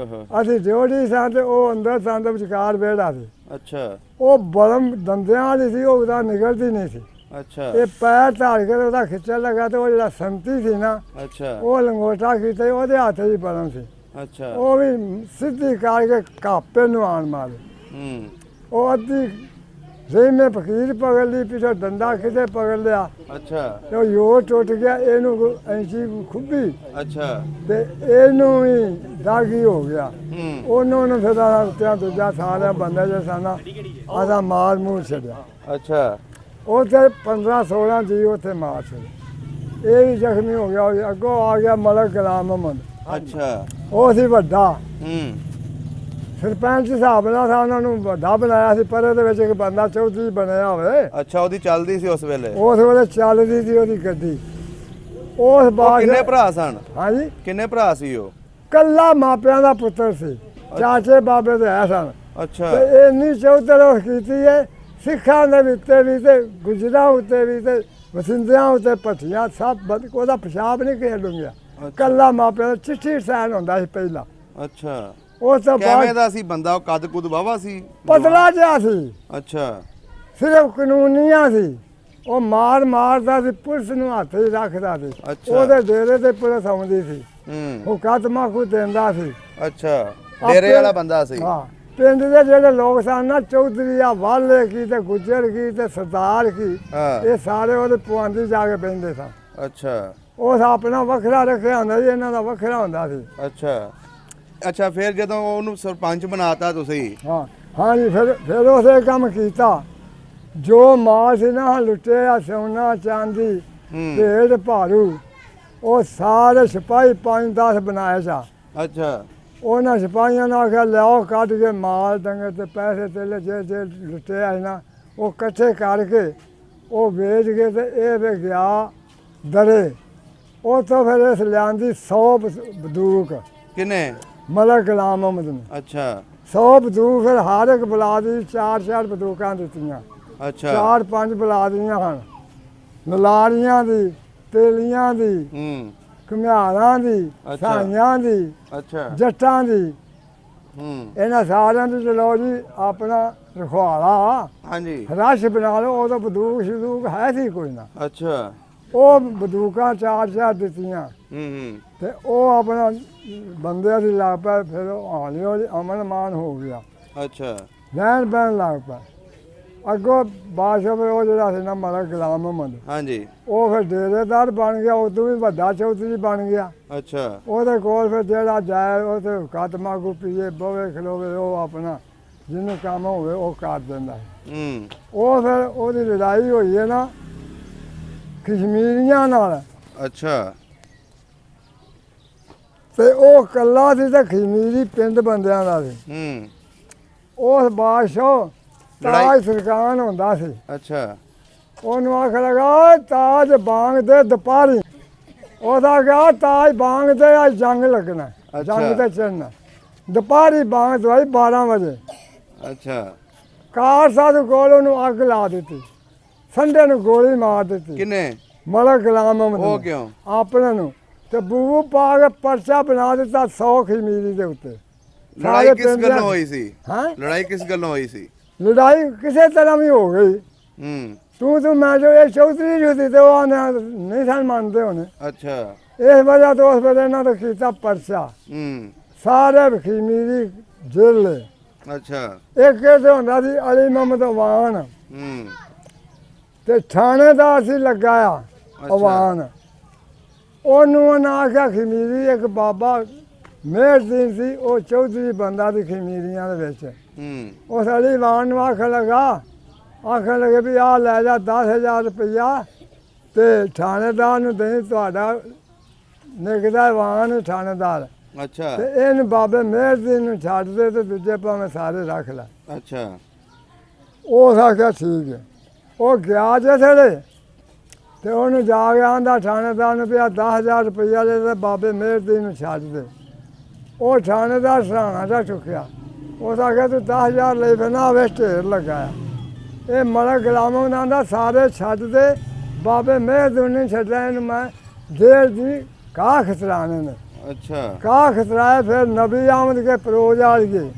ਅਸੀਂ ਡਿਓੜੀ ਸਾਂ ਤੇ ਉਹ ਅੰਦਰ ਸਾਂ ਦੇ ਵਿਚਕਾਰ ਵਿਹੜਾ ਸੀ। ਅੱਛਾ। ਉਹ ਬਲਮ ਦੰਦਿਆਂ ਵਾਲੀ ਸੀ, ਉਹ ਉਹਦਾ ਨਿਕਲਦੀ ਨਹੀਂ ਸੀ। ਅੱਛਾ। ਇਹ ਪੈਰ ਧਾਰ ਕੇ ਉਹਦਾ ਖਿੱਚਣ ਲੱਗਾ ਤੇ ਉਹ ਜਿਹੜਾ ਸੰਤੀ ਸੀ ਨਾ, ਅੱਛਾ, ਉਹ ਲੰਗੋਟਾ ਕੀਤਾ, ਉਹਦੇ ਹੱਥ 'ਚ ਬਲਮ ਸੀ। ਅੱਛਾ। ਉਹ ਵੀ ਸਿੱਧੀ ਕਰਕੇ ਕਾਪੇ ਨੂੰ ਆਣ ਮਾਰੇ। ਉਹ ਅੱਧੀ ਜ਼ਹਿਮੇ ਫਕੀਰ ਪਕੜ ਲਈ, ਪਿੱਛੋਂ ਡੰਡਾ ਕਿਤੇ ਪਕੜ ਲਿਆ। ਅੱਛਾ। ਤੇ ਉਹ ਯੋਰ ਟੁੱਟ ਗਿਆ, ਇਹਨੂੰ ਐਂਚੀ ਖੁੱਬੀ। ਅੱਛਾ। ਤੇ ਇਹਨੂੰ ਵੀ ਦਾਗੀ ਹੋ ਗਿਆ। ਉਹਨੂੰ ਫਿਰ ਉੱਤੇ ਦੂਜਾ ਸਾਰਿਆ ਬੰਦਾ ਜੇ ਸਾਨਾ ਆਦਾ ਮਾਰ ਮੂਰ ਛੱਡਿਆ। ਅੱਛਾ। ਉੱਥੇ 15-16 ਜੀ ਉੱਥੇ ਮਾਰ ਛੱਡੇ। ਇਹ ਵੀ ਜ਼ਖਮੀ ਹੋ ਗਿਆ। ਅੱਗੋਂ ਆ ਗਿਆ ਮਲਕ ਗੁਲਾਮ ਮੁਹੰਮਦ। ਅੱਛਾ। ਉਹ ਸੀ ਵੱਡਾ ਹੂੰ। ਸਰਪੰਚ ਹਿਸਾਬ ਨਾਲ ਤਾਂ ਉਹਨਾਂ ਨੂੰ ਵੱਡਾ ਬਣਾਇਆ ਸੀ, ਪਰ ਇਹਦੇ ਵਿੱਚ ਇੱਕ ਬੰਦਾ ਚੌਧਰੀ ਬਣਿਆ ਹੋਵੇ। ਅੱਛਾ, ਉਹਦੀ ਚੱਲਦੀ ਸੀ ਉਸ ਵੇਲੇ। ਉਸ ਵੇਲੇ ਚੱਲਦੀ ਸੀ ਉਹਦੀ ਗੱਡੀ। ਉਸ ਉਹ ਬਾਅਦ ਕਿੰਨੇ ਭਰਾ ਸਨ? ਹਾਂਜੀ, ਕਿੰਨੇ ਭਰਾ ਸੀ ਉਹ? ਕੱਲਾ ਮਾਪਿਆਂ ਦਾ ਪੁੱਤਰ ਸੀ, ਚਾਚੇ ਬਾਬੇ ਦੇ ਹੈ ਸਨ। ਅੱਛਾ। ਤੇ ਇੰਨੀ ਚੌਧਰ ਕੀਤੀ ਹੈ, ਸਿੱਖਾਂ ਦੇ ਉੱਤੇ ਵੀ ਤੇ ਗੁਜਰਾਂ ਉੱਤੇ ਵੀ ਤੇ ਵਸਿੰਦਿਆਂ ਉੱਤੇ ਭੱਠੀਆਂ ਸਭ ਉਹਦਾ ਪਿਸ਼ਾਬ ਨਹੀਂ ਕਿਸੇ ਡੁੰਗਿਆ। ਕੱਲਾ ਮਾਪਿਆਂ ਦਾ ਚਿੱਠੀ ਸਾਈਨ ਹੁੰਦਾ ਸੀ ਪਹਿਲਾਂ। ਅੱਛਾ। ਉਸ ਤੋਂ ਕਿਵੇਂ ਬਾਅਦ ਦਾ ਸੀ ਬੰਦਾ? ਉਹ ਕੱਦ ਕੁੱਦ ਵਾਵਾ ਸੀ? ਪਤਲਾ ਜਿਹਾ ਸੀ, ਅੱਛਾ। ਸਿਰਫ ਕਾਨੂੰਨੀਆਂ ਸੀ। ਉਹ ਮਾਰਦਾ ਸੀ, ਪੁਲਿਸ ਨੂੰ ਹੱਥ ਹੀ ਰੱਖਦਾ ਸੀ। ਅੱਛਾ। ਉਹਦੇ ਡੇਰੇ ਤੇ ਪੁਲਿਸ ਆਉਂਦੀ ਸੀ, ਹੂੰ। ਮੁਕੱਦਮਾ ਖੁਦ ਦਿੰਦਾ ਸੀ। ਅੱਛਾ, ਡੇਰੇ ਵਾਲਾ ਬੰਦਾ ਸੀ। ਹਾਂ, ਪਿੰਡ ਦੇ ਜਿਹੜੇ ਲੋਕ ਸਨ ਨਾ, ਚੌਧਰੀ ਆ, ਵਾਲੇ ਕੀ ਤੇ ਗੁੱਜਰ ਕੀ ਤੇ ਸਰਦਾਰ ਕੀ, ਹਾਂ। ਇਹ ਸਾਰੇ ਉਹਦੇ ਪੁਆਂਦੀ ਜਾ ਕੇ ਬਹਿੰਦੇ ਸਨ। ਅੱਛਾ। ਉਹ ਆਪਣਾ ਵੱਖਰਾ ਰੱਖਿਆ ਹੁੰਦਾ ਸੀ, ਇਹਨਾਂ ਦਾ ਵੱਖਰਾ ਹੁੰਦਾ ਸੀ। ਅੱਛਾ। ਅੱਛਾ, ਫਿਰ ਜਦੋਂ ਉਹਨੂੰ ਸਰਪੰਚ ਬਣਾਤਾ ਤੁਸੀਂ? ਹਾਂ ਹਾਂਜੀ, ਫਿਰ ਉਸੇ ਕੰਮ ਕੀਤਾ। ਜੋ ਮਾਲ ਸੀ ਨਾ, ਲੁੱਟਿਆ ਸੋਨਾ ਚਾਂਦੀ ਹੂੰ। ਭੇਡ ਭਾਰੂ, ਉਹ ਸਾਰੇ ਸਿਪਾਹੀ 5-10 ਬਣਾਏ ਸਾ। ਅੱਛਾ। ਉਹਨਾਂ ਸਿਪਾਹੀਆਂ ਨੇ ਆਖਿਆ ਲਿਆਓ ਕੱਢ ਕੇ ਮਾਲ ਡੰਗਰ ਤੇ ਪੈਸੇ ਤੇਲੇ ਜੇ ਲੁੱਟਿਆ ਸੀ ਨਾ, ਉਹ ਇਕੱਠੇ ਕਰਕੇ ਉਹ ਵੇਚ ਕੇ ਤੇ ਇਹ ਵੀ ਗਿਆ ਦਰੇ। ਉੱਥੋਂ ਫਿਰ ਇਸ ਲਿਆਂਦੀ 100 ਬੰਦੂਕ ਕਿੰਨੇ? ਮਲਕ ਗੁਲਾਮ ਮੁਹੰਮਦ ਨੇ। ਅੱਛਾ। 100 ਬੰਦੂਕ ਫਿਰ ਹਰ ਇੱਕ ਬਲਾ ਦੀ 4-4 ਬੰਦੂਕਾਂ ਦਿੱਤੀਆਂ। ਅੱਛਾ। 4-5 ਬਲਾ ਦੀਆਂ ਹਨ, ਨਲਾਰੀਆਂ ਦੀ, ਤੇਲੀਆਂ ਦੀ, ਹੂੰ। ਘੁਮਿਆਰਾਂ ਦੀ, ਅੱਛਾ। ਸਾਈਆਂ ਦੀ, ਅੱਛਾ। ਜੱਟਾਂ ਦੀ। ਹੂੰ। ਇਹਨਾਂ ਸਾਰਿਆਂ ਦੀ ਚਲੋ ਜੀ ਆਪਣਾ ਰਖਵਾਲਾ ਹਾਂਜੀ। ਰਸ਼ ਬਣਾ ਲਓ। ਉਦੋਂ ਬੰਦੂਕ ਹੈ ਸੀ ਕੋਈ ਨਾ। ਅੱਛਾ। ਉਹ ਬੰਦੂਕਾਂ 4-4 ਦਿੱਤੀਆਂ ਹੂੰ। ਤੇ ਉਹ ਆਪਣਾ ਬੰਦਿਆਂ ਦੀ ਲੱਗ ਪਏ। ਫਿਰ ਹੌਲੀ ਹੌਲੀ ਅਮਨ ਮਾਨ ਹੋ ਗਿਆ, ਅੱਛਾ। ਰਹਿਣ ਬਹਿਣ ਲੱਗ ਪਏ। ਅੱਗੋਂ ਬਾਦਸ਼ਾਹ ਫਿਰ ਉਹ ਜਿਹੜਾ ਸੀ ਨਾ ਮਲਕ ਗੁਲਾਮ ਮੁਹੰਮਦ, ਹਾਂਜੀ। ਉਹ ਫਿਰ ਡੇਰੇਦਾਰ ਬਣ ਗਿਆ। ਉਦੋਂ ਵੀ ਵੱਡਾ ਚੌਧਰੀ ਬਣ ਗਿਆ। ਅੱਛਾ। ਉਹਦੇ ਕੋਲ ਫਿਰ ਜਿਹੜਾ ਜਾਏ ਉਹ ਤੇ ਕਦਮਾਂ ਕੋ ਪੀਏ ਬਵੇ ਖਲੋਵੇ, ਉਹ ਆਪਣਾ ਜਿਹਨੂੰ ਕੰਮ ਹੋਵੇ ਉਹ ਕਰ ਦਿੰਦਾ। ਹੂੰ। ਉਹ ਫਿਰ ਉਹਦੀ ਲੜਾਈ ਹੋਈ ਹੈ ਨਾ ਕਸ਼ਮੀਰੀਆਂ ਨਾਲ, ਅੱਛਾ। ਤੇ ਉਹ ਕੱਲਾ ਸੀ ਤੇ ਕਸ਼ਮੀਰੀ ਪਿੰਡ ਬੰਦਿਆਂ ਦਾ ਸੀ। ਹੂੰ। ਉਸ ਬਾਦਸ਼ਾਹ ਤਾਜ ਸਰਕਾਨ ਹੁੰਦਾ ਸੀ। ਅੱਛਾ। ਉਹਨੂੰ ਆਖ ਲਗਾ ਤਾਜ ਬਾਂਗ ਦੇ ਦੁਪਾਰੀ। ਉਹਦਾ ਕਿਹਾ ਤਾਜ ਬਾਂਗ ਦੇ ਅੱਜ ਜੰਗ ਲੱਗਣਾ, ਜੰਗ ਤੇ ਚੜਨਾ। ਦੁਪਾਰੀ ਬਾਂਗ ਦਵਾਈ 12 ਵਜੇ। ਅੱਛਾ। ਕਾਰ ਸਾਧੂ ਕੋਲ ਉਹਨੂੰ ਅੱਗ ਲਾ ਦਿੱਤੀ, ਸੰਡੇ ਨੂੰ ਗੋਲੀ ਮਾਰ ਦਿੱਤੀ। ਕਿੰਨੇ? ਮਲਕ ਗੁਲਾਮ ਮੁਹੰਮਦ ਉਹ ਨੇ। ਕਿਉਂ? ਆਪਣੇ ਨੂੰ ਤੇ ਬੂਬੂ ਪਾ ਕੇ ਪਰਚਾ ਬਣਾ ਦਿੱਤਾ 100 ਖਮੀਰੀ ਦੇ ਉੱਤੇ। ਲੜਾਈ ਕਿਸ ਗੱਲੋਂ ਹੋਈ ਸੀ? ਹਾਂ, ਲੜਾਈ ਕਿਸ ਗੱਲੋਂ ਹੋਈ ਸੀ? ਲੜਾਈ ਕਿਸੇ ਤਰ੍ਹਾਂ ਵੀ ਹੋ ਗਈ। ਹੂੰ। ਤੂੰ ਮੈਂ ਜੋ ਇਹ ਚੌਧਰੀ ਜੋ ਸੀ ਤੇ ਉਹ ਨਹੀਂ ਸਨ ਮੰਨਦੇ ਹੋਣੇ। ਅੱਛਾ। ਇਸ ਵਜ੍ਹਾ ਤੋਂ ਉਸ ਵੇਲੇ ਇਹਨਾਂ ਦਾ ਕੀਤਾ ਪਰਚਾ। ਹੂੰ। ਸਾਰੇ ਖਮੀਰੀ ਜੇਲੇ। ਅੱਛਾ। ਇੱਕ ਇਹ ਹੁੰਦਾ ਸੀ ਅਲੀ ਮੁਹੰਮਦ ਅਵਾਨ, ਹੂੰ। ਤੇ ਥਾਣੇਦਾਰ ਸੀ ਲਗਾਇਆ ਅਵਾਨ। ਉਹਨੂੰ ਉਹਨਾਂ ਆਖਿਆ ਖਮੀਰੀ ਇੱਕ ਬਾਬਾ ਮੇਹਰਦੀਨ ਸੀ, ਉਹ ਚੌਧਰੀ ਬੰਦਾ ਸੀ ਖਮੀਰੀਆਂ ਦੇ ਵਿੱਚ। ਹੂੰ। ਉਸ ਅਲੀ ਅਵਾਨ ਨੂੰ ਆਖਣ ਲੱਗੇ ਵੀ ਆਹ ਲੈ ਜਾ 10,000 ਰੁਪਈਆ ਤੇ ਥਾਣੇਦਾਰ ਨੂੰ ਦੇ, ਤੁਹਾਡਾ ਨਿਕਦਾ ਅਵਾਨ ਥਾਣੇਦਾਰ। ਅੱਛਾ। ਤੇ ਇਹਨੂੰ ਬਾਬੇ ਮੇਹਰਦੀਨ ਨੂੰ ਛੱਡ ਦੇ ਤੇ ਦੂਜੇ ਭਾਵੇਂ ਸਾਰੇ ਰੱਖ ਲੈ। ਅੱਛਾ। ਉਹ ਆਖਿਆ ਠੀਕ ਹੈ। ਉਹ ਗਿਆ ਜਿਹੜੇ ਤੇ ਉਹਨੂੰ ਜਾ ਕੇ ਆਂਦਾ ਥਾਣੇਦਾਰ ਨੂੰ ਵੀ ਆਹ 10,000 ਰੁਪਈਆ ਦੇ ਤੇ ਬਾਬੇ ਮੇਹਰਦੀਨ ਨੂੰ ਛੱਡ ਦੇ। ਉਹ ਥਾਣੇਦਾਰ ਸਰਾਣਾ ਦਾ ਚੁੱਕਿਆ। ਉਸ ਆਖਿਆ ਤੂੰ 10,000 ਲੈ ਫਿਰਨਾ, ਵੇ ਢੇਰ ਲਗਾਇਆ। ਇਹ ਮਲਕ ਗੁਲਾਮ ਮੁਹੰਮਦ ਦਾ ਸਾਰੇ ਛੱਡ ਦੇ, ਬਾਬੇ ਮੇਹਰਦੀਨ ਨੇ ਛੱਡਿਆ। ਇਹਨੂੰ ਮੈਂ ਜੇਲ੍ਹ ਦੀ ਕਾਹ ਖਤਰਾਣੇ ਨੇ। ਅੱਛਾ। ਕਾਹ ਖਤਰਾਏ। ਫਿਰ ਨਬੀ ਆਮਦ ਕੇ ਪਰੋਜ ਵਾਲੀਏ,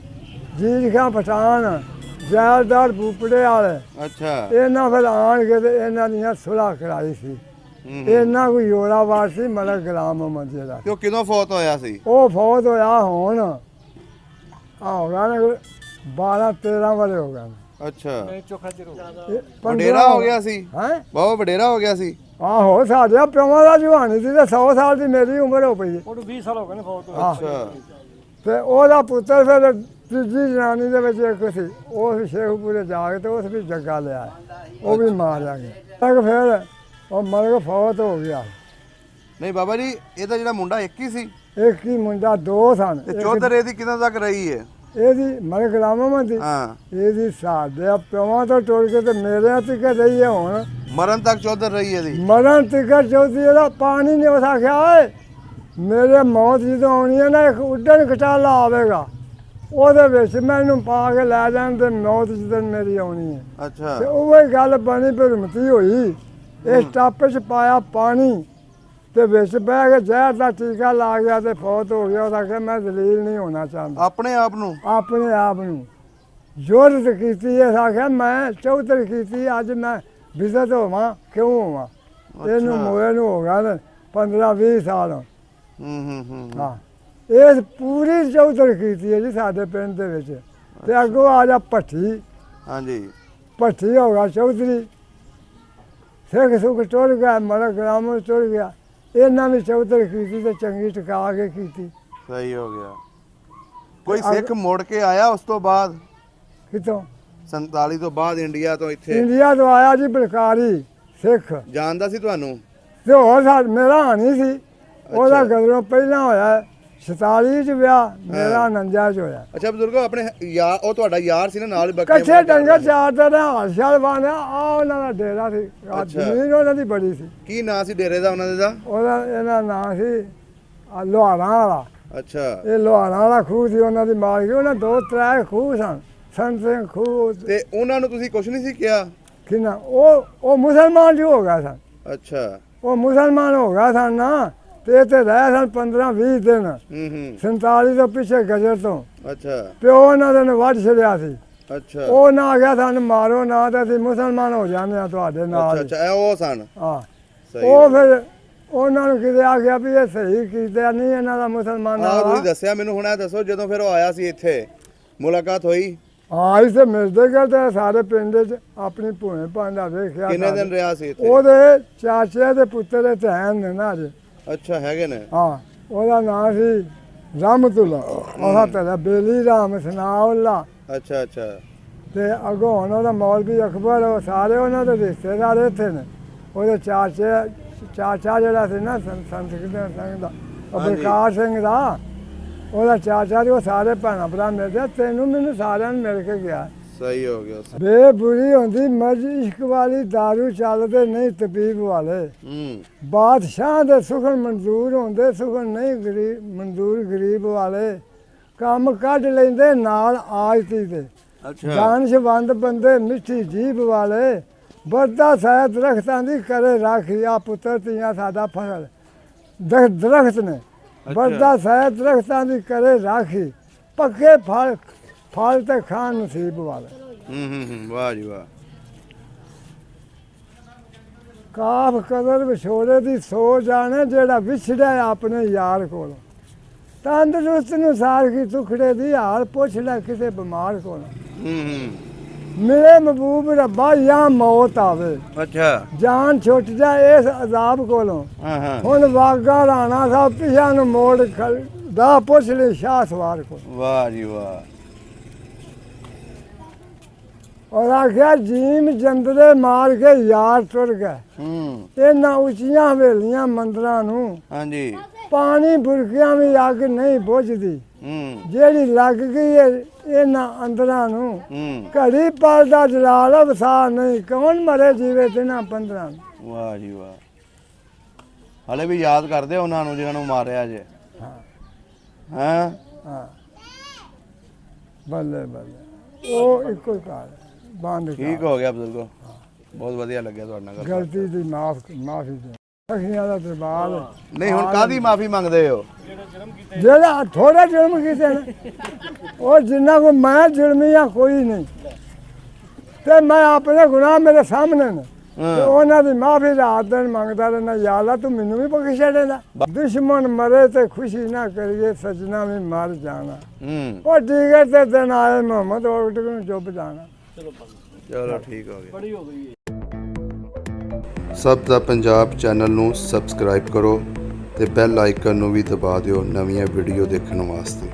ਜੀਜ ਖਾਂ ਪਠਾਨ, ਜੈਲਦਾਰ ਬੂਪੜੇ ਵਾਲੇ, ਅੱਛਾ। ਇਹਨਾਂ ਫਿਰ ਆਣ ਕੇ ਤੇ ਇਹਨਾਂ ਦੀਆਂ ਸੁਲ੍ਹਾ ਕਰਾਈ ਸੀ। ਇਹਨਾਂ ਕੋਈ ਜੋੜਾਵਾਰ ਸੀ ਮਲਕ ਗੁਲਾਮ ਮੁਹੰਮਦ ਜਿਹੜਾ। ਤੇ ਉਹ ਕਿਦੋਂ ਫੌਤ ਹੋਇਆ ਸੀ? ਉਹ ਫੌਤ ਹੋਇਆ ਹੁਣ ਹੋ ਗਿਆ ਨੇ 12-13 ਵਰੇ ਹੋ ਗਏ। ਅੱਛਾ। ਇਹ ਵਡੇਰਾ ਹੋ ਗਿਆ ਸੀ? ਹੈਂ? ਬਹੁਤ ਵਡੇਰਾ ਹੋ ਗਿਆ ਸੀ। ਆਹੋ, ਸਾਡੇ ਪਿਓਾਂ ਦਾ ਜਵਾਨੀ ਸੀ ਤੇ 100 ਸਾਲ ਦੀ ਮੇਰੀ ਉਮਰ ਹੋ ਪਈ। ਉਹਨੂੰ 20 ਸਾਲ ਹੋ ਗਏ ਨੇ ਫੌਤ ਹੋਏ। ਅੱਛਾ। ਤੇ ਉਹਦਾ ਪੁੱਤਰ ਫਿਰ ਤੀਜੀ ਜਨਾਨੀ ਦੇ ਵਿੱਚ ਇੱਕ ਸੀ, ਉਸ ਸ਼ੇਖਪੁਰੇ ਜਾ ਕੇ ਤੇ ਉਸ ਵੀ ਜੱਗਾ ਲਿਆ, ਉਹ ਵੀ ਮਾਰਿਆ ਗਿਆ। ਤੱਕ ਫਿਰ ਉਹ ਮਰ ਕੇ ਫੌਤ ਹੋ ਗਿਆ। ਨਹੀਂ ਬਾਬਾ ਜੀ, ਇਹ ਤਾਂ ਜਿਹੜਾ ਮੁੰਡਾ ਇੱਕ ਹੀ ਸੀ ਇੱਕ ਹੀ ਮੁੰਡਾ, ਦੋ ਸਨ। ਤੇ ਚੌਧਰ ਇਹਦੀ ਕਿਦੋਂ ਤੱਕ ਰਹੀ ਹੈ? ਇਹਦੀ ਮਰ ਗੁਲਾਮਾਂ ਦੀ ਹਾਂ, ਇਹਦੀ ਸਾਡੇ ਪਿਓਾਂ ਤੋਂ ਟੁੱਟ ਕੇ ਤੇ ਮੇਰੇ ਤੱਕ ਰਹੀ ਹੈ। ਹੁਣ ਮਰਨ ਤੱਕ ਚੌਧਰ ਰਹੀ ਇਹਦੀ। ਮਰਨ ਤੱਕ ਚੌਧਰੀ ਇਹਦਾ ਪਾਣੀ ਨਹੀਂ ਉਸ ਆਖਿਆ, ਓਏ ਮੇਰੇ ਮੌਤ ਜਦੋਂ ਆਉਣੀ ਹੈ ਨਾ, ਇੱਕ ਉੱਡਣ ਖਟਾਲਾ ਆਵੇਗਾ, ਉਹਦੇ ਵਿੱਚ ਮੈਨੂੰ ਪਾ ਕੇ ਲੈ ਜਾਣ ਤੇ ਮੌਤ ਜਦੋਂ ਮੇਰੀ ਆਉਣੀ ਹੈ। ਅੱਛਾ, ਤੇ ਉਹ ਹੀ ਗੱਲ ਬਣੀ, ਭਰਮਤੀ ਹੋਈ। ਇਸ ਟਾਪੇ 'ਚ ਪਾਇਆ ਪਾਣੀ ਤੇ ਵਿੱਚ ਬਹਿ ਕੇ ਜ਼ਹਿਰ ਦਾ ਟੀਕਾ ਲਾ ਗਿਆ ਤੇ ਫੌਤ ਹੋ ਗਿਆ। ਉਹਦਾ ਕਿ ਮੈਂ ਦਲੀਲ ਨਹੀਂ ਹੋਣਾ ਚਾਹੁੰਦਾ। ਆਪਣੇ ਆਪ ਨੂੰ ਆਪਣੇ ਆਪ ਨੂੰ ਜ਼ੋਰਤ ਕੀਤੀ। ਇਸ ਆਖਿਆ ਮੈਂ ਚੌਧਰ ਕੀਤੀ, ਅੱਜ ਮੈਂ ਵਿਜ਼ਤ ਹੋਵਾਂ, ਕਿਉਂ ਹੋਵਾਂ? ਇਹਨੂੰ ਮੋਏ ਨੂੰ ਹੋ ਗਿਆ ਨੇ 15-20 ਸਾਲ। ਹਾਂ, ਇਸ ਪੂਰੀ ਚੌਧਰ ਕੀਤੀ ਹੈ ਜੀ ਸਾਡੇ ਪਿੰਡ ਦੇ ਵਿੱਚ। ਤੇ ਅੱਗੋਂ ਆ ਜਾ ਭੱਠੀ। ਹਾਂਜੀ, ਭੱਠੀ ਹੋ ਗਿਆ ਚੌਧਰੀ। ਸਿੱਖ ਸੁੱਖ ਟੁਰ ਗਿਆ, ਮਰ ਗ੍ਰਾਮ ਟੁਰ ਗਿਆ। ਇਹਨਾਂ ਵੀ ਚੌਧਰ ਕੀਤੀ ਤੇ ਚੰਗੀ ਟਿਕਾ ਕੇ ਕੀਤੀ। ਸਹੀ ਹੋ ਗਿਆ। ਕੋਈ ਸਿੱਖ ਮੁੜ ਕੇ ਆਇਆ ਉਸ ਤੋਂ ਬਾਅਦ? ਕਿਤੋਂ? 47 ਤੋਂ ਬਾਅਦ ਇੰਡੀਆ ਤੋਂ ਇੱਥੇ ਇੰਡੀਆ ਤੋਂ ਆਇਆ ਜੀ ਬਲਕਾਰੀ ਸਿੱਖ। ਜਾਣਦਾ ਸੀ ਤੁਹਾਨੂੰ? ਤੇ ਹੋਰ ਮੇਰਾ ਹਾਨੀ ਸੀ। ਉਹਦਾ ਗਦਰੋਂ ਪਹਿਲਾਂ ਹੋਇਆ 47 ਚ ਵਿਆਹ, ਮੇਰਾ 49 ਚ ਹੋਇਆ। ਅੱਛਾ ਬਜ਼ੁਰਗੋ, ਆਪਣੇ ਯਾਰ, ਉਹ ਤੁਹਾਡਾ ਯਾਰ ਸੀ ਨਾ ਨਾਲ ਬੱਕਰੇ ਕੱਚੇ ਡੰਗਰ ਚਾਰ ਦਾ ਹਾਲ ਸ਼ਾਲ ਬਣਿਆ। ਆ ਉਹਨਾਂ ਦਾ ਡੇਰਾ ਸੀ, ਜ਼ਮੀਨ ਉਹਨਾਂ ਦੀ ਬੜੀ ਸੀ। ਕੀ ਨਾਂ ਸੀ ਡੇਰੇ ਦਾ ਉਹਨਾਂ ਦੇ ਦਾ? ਉਹਦਾ ਇਹਦਾ ਨਾਂ ਸੀ ਲੋਹਾਰਾਂ ਵਾਲਾ। ਅੱਛਾ, ਇਹ ਲੋਹਾਰਾਂ ਵਾਲਾ ਖੂਹ ਸੀ ਉਹਨਾਂ ਦੀ ਮਾਲਕੀ। ਉਹਨਾਂ 2-3 ਖੂਹ ਸਨ, ਸੰਤ ਸਿੰਘ ਖੂਹ। ਤੇ ਉਹਨਾਂ ਨੂੰ ਤੁਸੀਂ ਕੁਝ ਨਹੀਂ ਸੀ ਕਿਹਾ? ਕਿੰਨਾ ਉਹ ਮੁਸਲਮਾਨ ਜੀ ਹੋ ਗਿਆ ਸਨ। ਅੱਛਾ, ਉਹ ਮੁਸਲਮਾਨ ਹੋ ਗਿਆ ਸਨ ਨਾ, ਤੇ ਇੱਥੇ ਰਹੇ ਸਨ 15-20 ਦਿਨ। 47 ਤੋਂ ਪਿੱਛੇ ਗਜਰ ਤੋਂ। ਅੱਛਾ, ਪਿਓ ਉਹਨਾਂ ਦੇ ਨੇ ਵੱਢ ਛੜਿਆ ਸੀ। ਅੱਛਾ, ਉਹ ਨਾ ਆ ਗਿਆ ਸਾਨੂੰ ਮਾਰੋ ਨਾ, ਤੇ ਅਸੀਂ ਮੁਸਲਮਾਨ ਹੋ ਜਾਂਦੇ ਆ ਤੁਹਾਡੇ ਨਾਲ। ਅੱਛਾ, ਇਹ ਉਹ ਸਨ। ਹਾਂ, ਸਹੀ ਉਹ ਫਿਰ ਉਹਨਾਂ ਨੂੰ ਕਿਤੇ ਆ ਗਿਆ ਵੀ ਇਹ ਸਹੀ ਕੀਤਾ ਨਹੀਂ ਇਹਨਾਂ ਦਾ ਮੁਸਲਮਾਨ ਆਹ ਤੁਸੀਂ ਨਾਲ। ਦੱਸਿਆ ਮੈਨੂੰ। ਹੁਣ ਇਹ ਦੱਸੋ, ਜਦੋਂ ਫਿਰ ਉਹ ਆਇਆ ਸੀ ਇੱਥੇ, ਮੁਲਾਕਾਤ ਹੋਈ? ਹਾਂ, ਇਸੇ ਮਿਲਦੇ ਗਏ ਤੇ ਸਾਰੇ ਪਿੰਡ 'ਚ ਆਪਣੀ ਭੂਏ ਭਾਂਡਾ ਵੇਖਿਆ। ਕਿੰਨੇ ਦਿਨ ਰਿਹਾ ਸੀ ਇੱਥੇ? ਉਹਦੇ ਚਾਚੇ ਦੇ ਪੁੱਤਰ ਦੇ ਧੈਨ ਨੇ ਨਾ ਅਜੇ। ਅੱਛਾ, ਹੈਗੇ ਨੇ। ਹਾਂ, ਉਹਦਾ ਨਾਂ ਸੀ ਰਾਮਤੁੱਲਾ। ਉਹਦਾ ਤੇਰਾ ਬੇਲੀ ਰਾਮ ਸਨਾਉੱਲਾ। ਅੱਛਾ, ਅੱਛਾ, ਤੇ ਅੱਗੋਂ ਹੁਣ ਉਹਦਾ ਮੌਲਵੀ ਅਕਬਰ, ਉਹ ਸਾਰੇ ਉਹਨਾਂ ਦੇ ਰਿਸ਼ਤੇਦਾਰ ਇੱਥੇ ਨੇ। ਉਹਦੇ ਚਾਚਾ ਜਿਹੜਾ ਸੀ ਨਾ ਸੰਤ ਸਿੰਘ ਦਾ, ਬਲਕਾਰ ਸਿੰਘ ਦਾ, ਉਹਦਾ ਚਾਚਾ, ਉਹ ਸਾਰੇ ਭੈਣਾਂ ਭਰਾ ਮਿਲਦੇ। ਤੈਨੂੰ ਮੈਨੂੰ ਸਾਰਿਆਂ ਨੂੰ ਮਿਲ ਕੇ ਗਿਆ। ਸਹੀ ਹੋ ਗਿਆ। ਬੇਬੁਰੀ ਹੁੰਦੀ ਮਰਜ਼ ਇਸ਼ਕ ਵਾਲੀ, ਦਾਰੂ ਚੱਲਦੇ ਨਹੀਂ ਤਬੀਬ ਵਾਲੇ। ਬਾਦਸ਼ਾਹ ਦੇ ਸੁਖਨ ਮਨਜ਼ੂਰ ਹੁੰਦੇ, ਸੁਖਨ ਨਹੀਂ ਮਨਜ਼ੂਰ ਗਰੀਬ ਵਾਲੇ। ਕੰਮ ਕੱਢ ਲੈਂਦੇ ਨਾਲ ਆਜਤੀ ਦੇ। ਅੱਛਾ, ਦਾਨਸ਼ਵੰਦ ਬੰਦੇ ਮਿੱਠੀ ਜੀਭ ਵਾਲੇ। ਵਰਦਾ ਸਾਹਿਬ ਦਰਖਤਾਂ ਦੀ ਕਰੇ ਰਾਖੀ। ਆ ਪੁੱਤਰ ਧੀਆਂ ਸਾਡਾ ਫਸਲ ਦਰਖਤ ਨੇ। ਵਰਦਾ ਸਾਹਿਬ ਦਰਖਤਾਂ ਦੀ ਕਰੇ ਰਾਖੀ। ਪੱਕੇ ਫਲ ਤੇ ਖਾਣ ਨਸੀਬ ਵਾਲੇ। ਵਾਹ ਜੀ ਵਾਹ। ਕਾਫ ਕਦਰ ਵਿਛੋੜੇ ਦੀ ਸੋ ਜਾਣੇ, ਜਿਹੜਾ ਵਿਛੜਿਆ ਆਪਣੇ ਯਾਰ ਕੋਲੋਂ। ਤੰਦਰੁਸਤ ਨੂੰ ਸਾਰ ਕੀ ਟੁਕੜੇ ਦੀ, ਹਾਲ ਪੁੱਛ ਲੈ ਕਿਸੇ ਬਿਮਾਰ ਕੋਲੋਂ। ਮਿਲੇ ਮਹਿਬੂਬ ਰੱਬਾ ਜਾਂ ਮੌਤ ਆਵੇ। ਅੱਛਾ, ਜਾਨ ਛੁੱਟ ਜਾਏ ਇਸ ਅਜ਼ਾਬ ਕੋਲੋਂ। ਹੁਣ ਵਾਗਾ ਰਾਣਾ ਸਾਹਿਬ ਪਿਛਾ ਨੂੰ ਮੋੜ ਦਾ ਪੁੱਛ ਲੈ ਸ਼ਾਹ ਸਵਾਰ ਕੋਲ। ਵਾਹ ਜੀ ਵਾਹ। ਔਰ ਆਖਿਆ ਜੀਮ ਜੰਦਰੇ ਮਾਰ ਕੇ ਯਾਰ ਟੁਰ ਗਏ। ਇਹਨਾਂ ਉੱਚੀਆਂ ਹਵੇਲੀਆਂ ਮੰਦਰਾਂ ਨੂੰ, ਹਾਂਜੀ, ਪਾਣੀ ਬੁਰਕਿਆਂ ਵੀ ਅੱਗ ਨਹੀਂ ਬੁਝਦੀ। ਜਿਹੜੀ ਲੱਗ ਗਈ ਹੈ ਇਹਨਾਂ ਅੰਦਰਾਂ ਨੂੰ, ਘੜੀ ਪਲ ਦਾ ਜਲਾਲ ਵਸਾ ਨਹੀਂ। ਕੌਣ ਮਰੇ ਜੀਵੇ ਦਿਨਾਂ 15 ਨੂੰ। ਵਾਹ ਜੀ ਵਾਹ। ਹਲੇ ਵੀ ਯਾਦ ਕਰਦੇ ਉਹਨਾਂ ਨੂੰ ਜਿਹਨਾਂ ਨੂੰ ਮਾਰਿਆ ਜੇ? ਹਾਂ, ਬੱਲੇ ਬੱਲੇ। ਉਹ ਇੱਕੋ ਘਰ ਬੰਦ ਠੀਕ ਹੋ ਗਿਆ ਬਜ਼ੁਰਗੋ, ਬਹੁਤ ਵਧੀਆ ਲੱਗਿਆ ਤੁਹਾਡੇ ਨਾਲ ਗੱਲ ਕਰਕੇ। ਗਲਤੀ ਦੀ ਮਾਫੀ ਦੇ। ਅਖੀਆਂ ਦਾ ਦਰਬਾਰ ਨਹੀਂ, ਹੁਣ ਕਾਹਦੀ ਮਾਫੀ ਮੰਗਦੇ ਹੋ? ਜਿਹੜਾ ਥੋੜਾ ਜੁਰਮ ਕੀਤੇ ਨੇ, ਉਹ ਜਿੰਨਾ ਕੋ ਮੈਂ ਜੁਰਮੀ ਆ ਕੋਈ ਨਹੀਂ। ਤੇ ਮੈਂ ਆਪਣੇ ਗੁਨਾਹ ਮੇਰੇ ਸਾਹਮਣੇ ਨੇ, ਤੇ ਉਹਨਾਂ ਦੀ ਮਾਫੀ ਰਾਤ ਦਿਨ ਮੰਗਦਾ ਰਹਿਣਾ। ਯਾ ਅੱਲਾ ਤੂੰ ਮੈਨੂੰ ਵੀ ਬਖਸ਼ ਛੱਡੇਂਦਾ। ਦੁਸ਼ਮਣ ਮਰੇ ਤੇ ਖੁਸ਼ੀ ਨਾ ਕਰੀਏ, ਸਜਣਾ ਵੀ ਮਰ ਜਾਣਾ। ਉਹ ਟਿਕਟ ਤੇ ਦਿਨ ਆਏ ਮੁਹੰਮਦ ਔਰਤ ਨੂੰ ਚੁੱਪ ਜਾਣਾ। ਚਲੋ ਠੀਕ ਹੋ ਗਿਆ। ਬੜੀ ਹੋ ਗਈ। ਸਭ ਦਾ ਪੰਜਾਬ ਚੈਨਲ ਨੂੰ ਸਬਸਕ੍ਰਾਈਬ ਕਰੋ ਤੇ ਬੈਲ ਆਈਕਨ ਨੂੰ ਵੀ ਦਬਾ ਦਿਓ ਨਵੀਆਂ ਵੀਡੀਓ ਦੇਖਣ ਵਾਸਤੇ।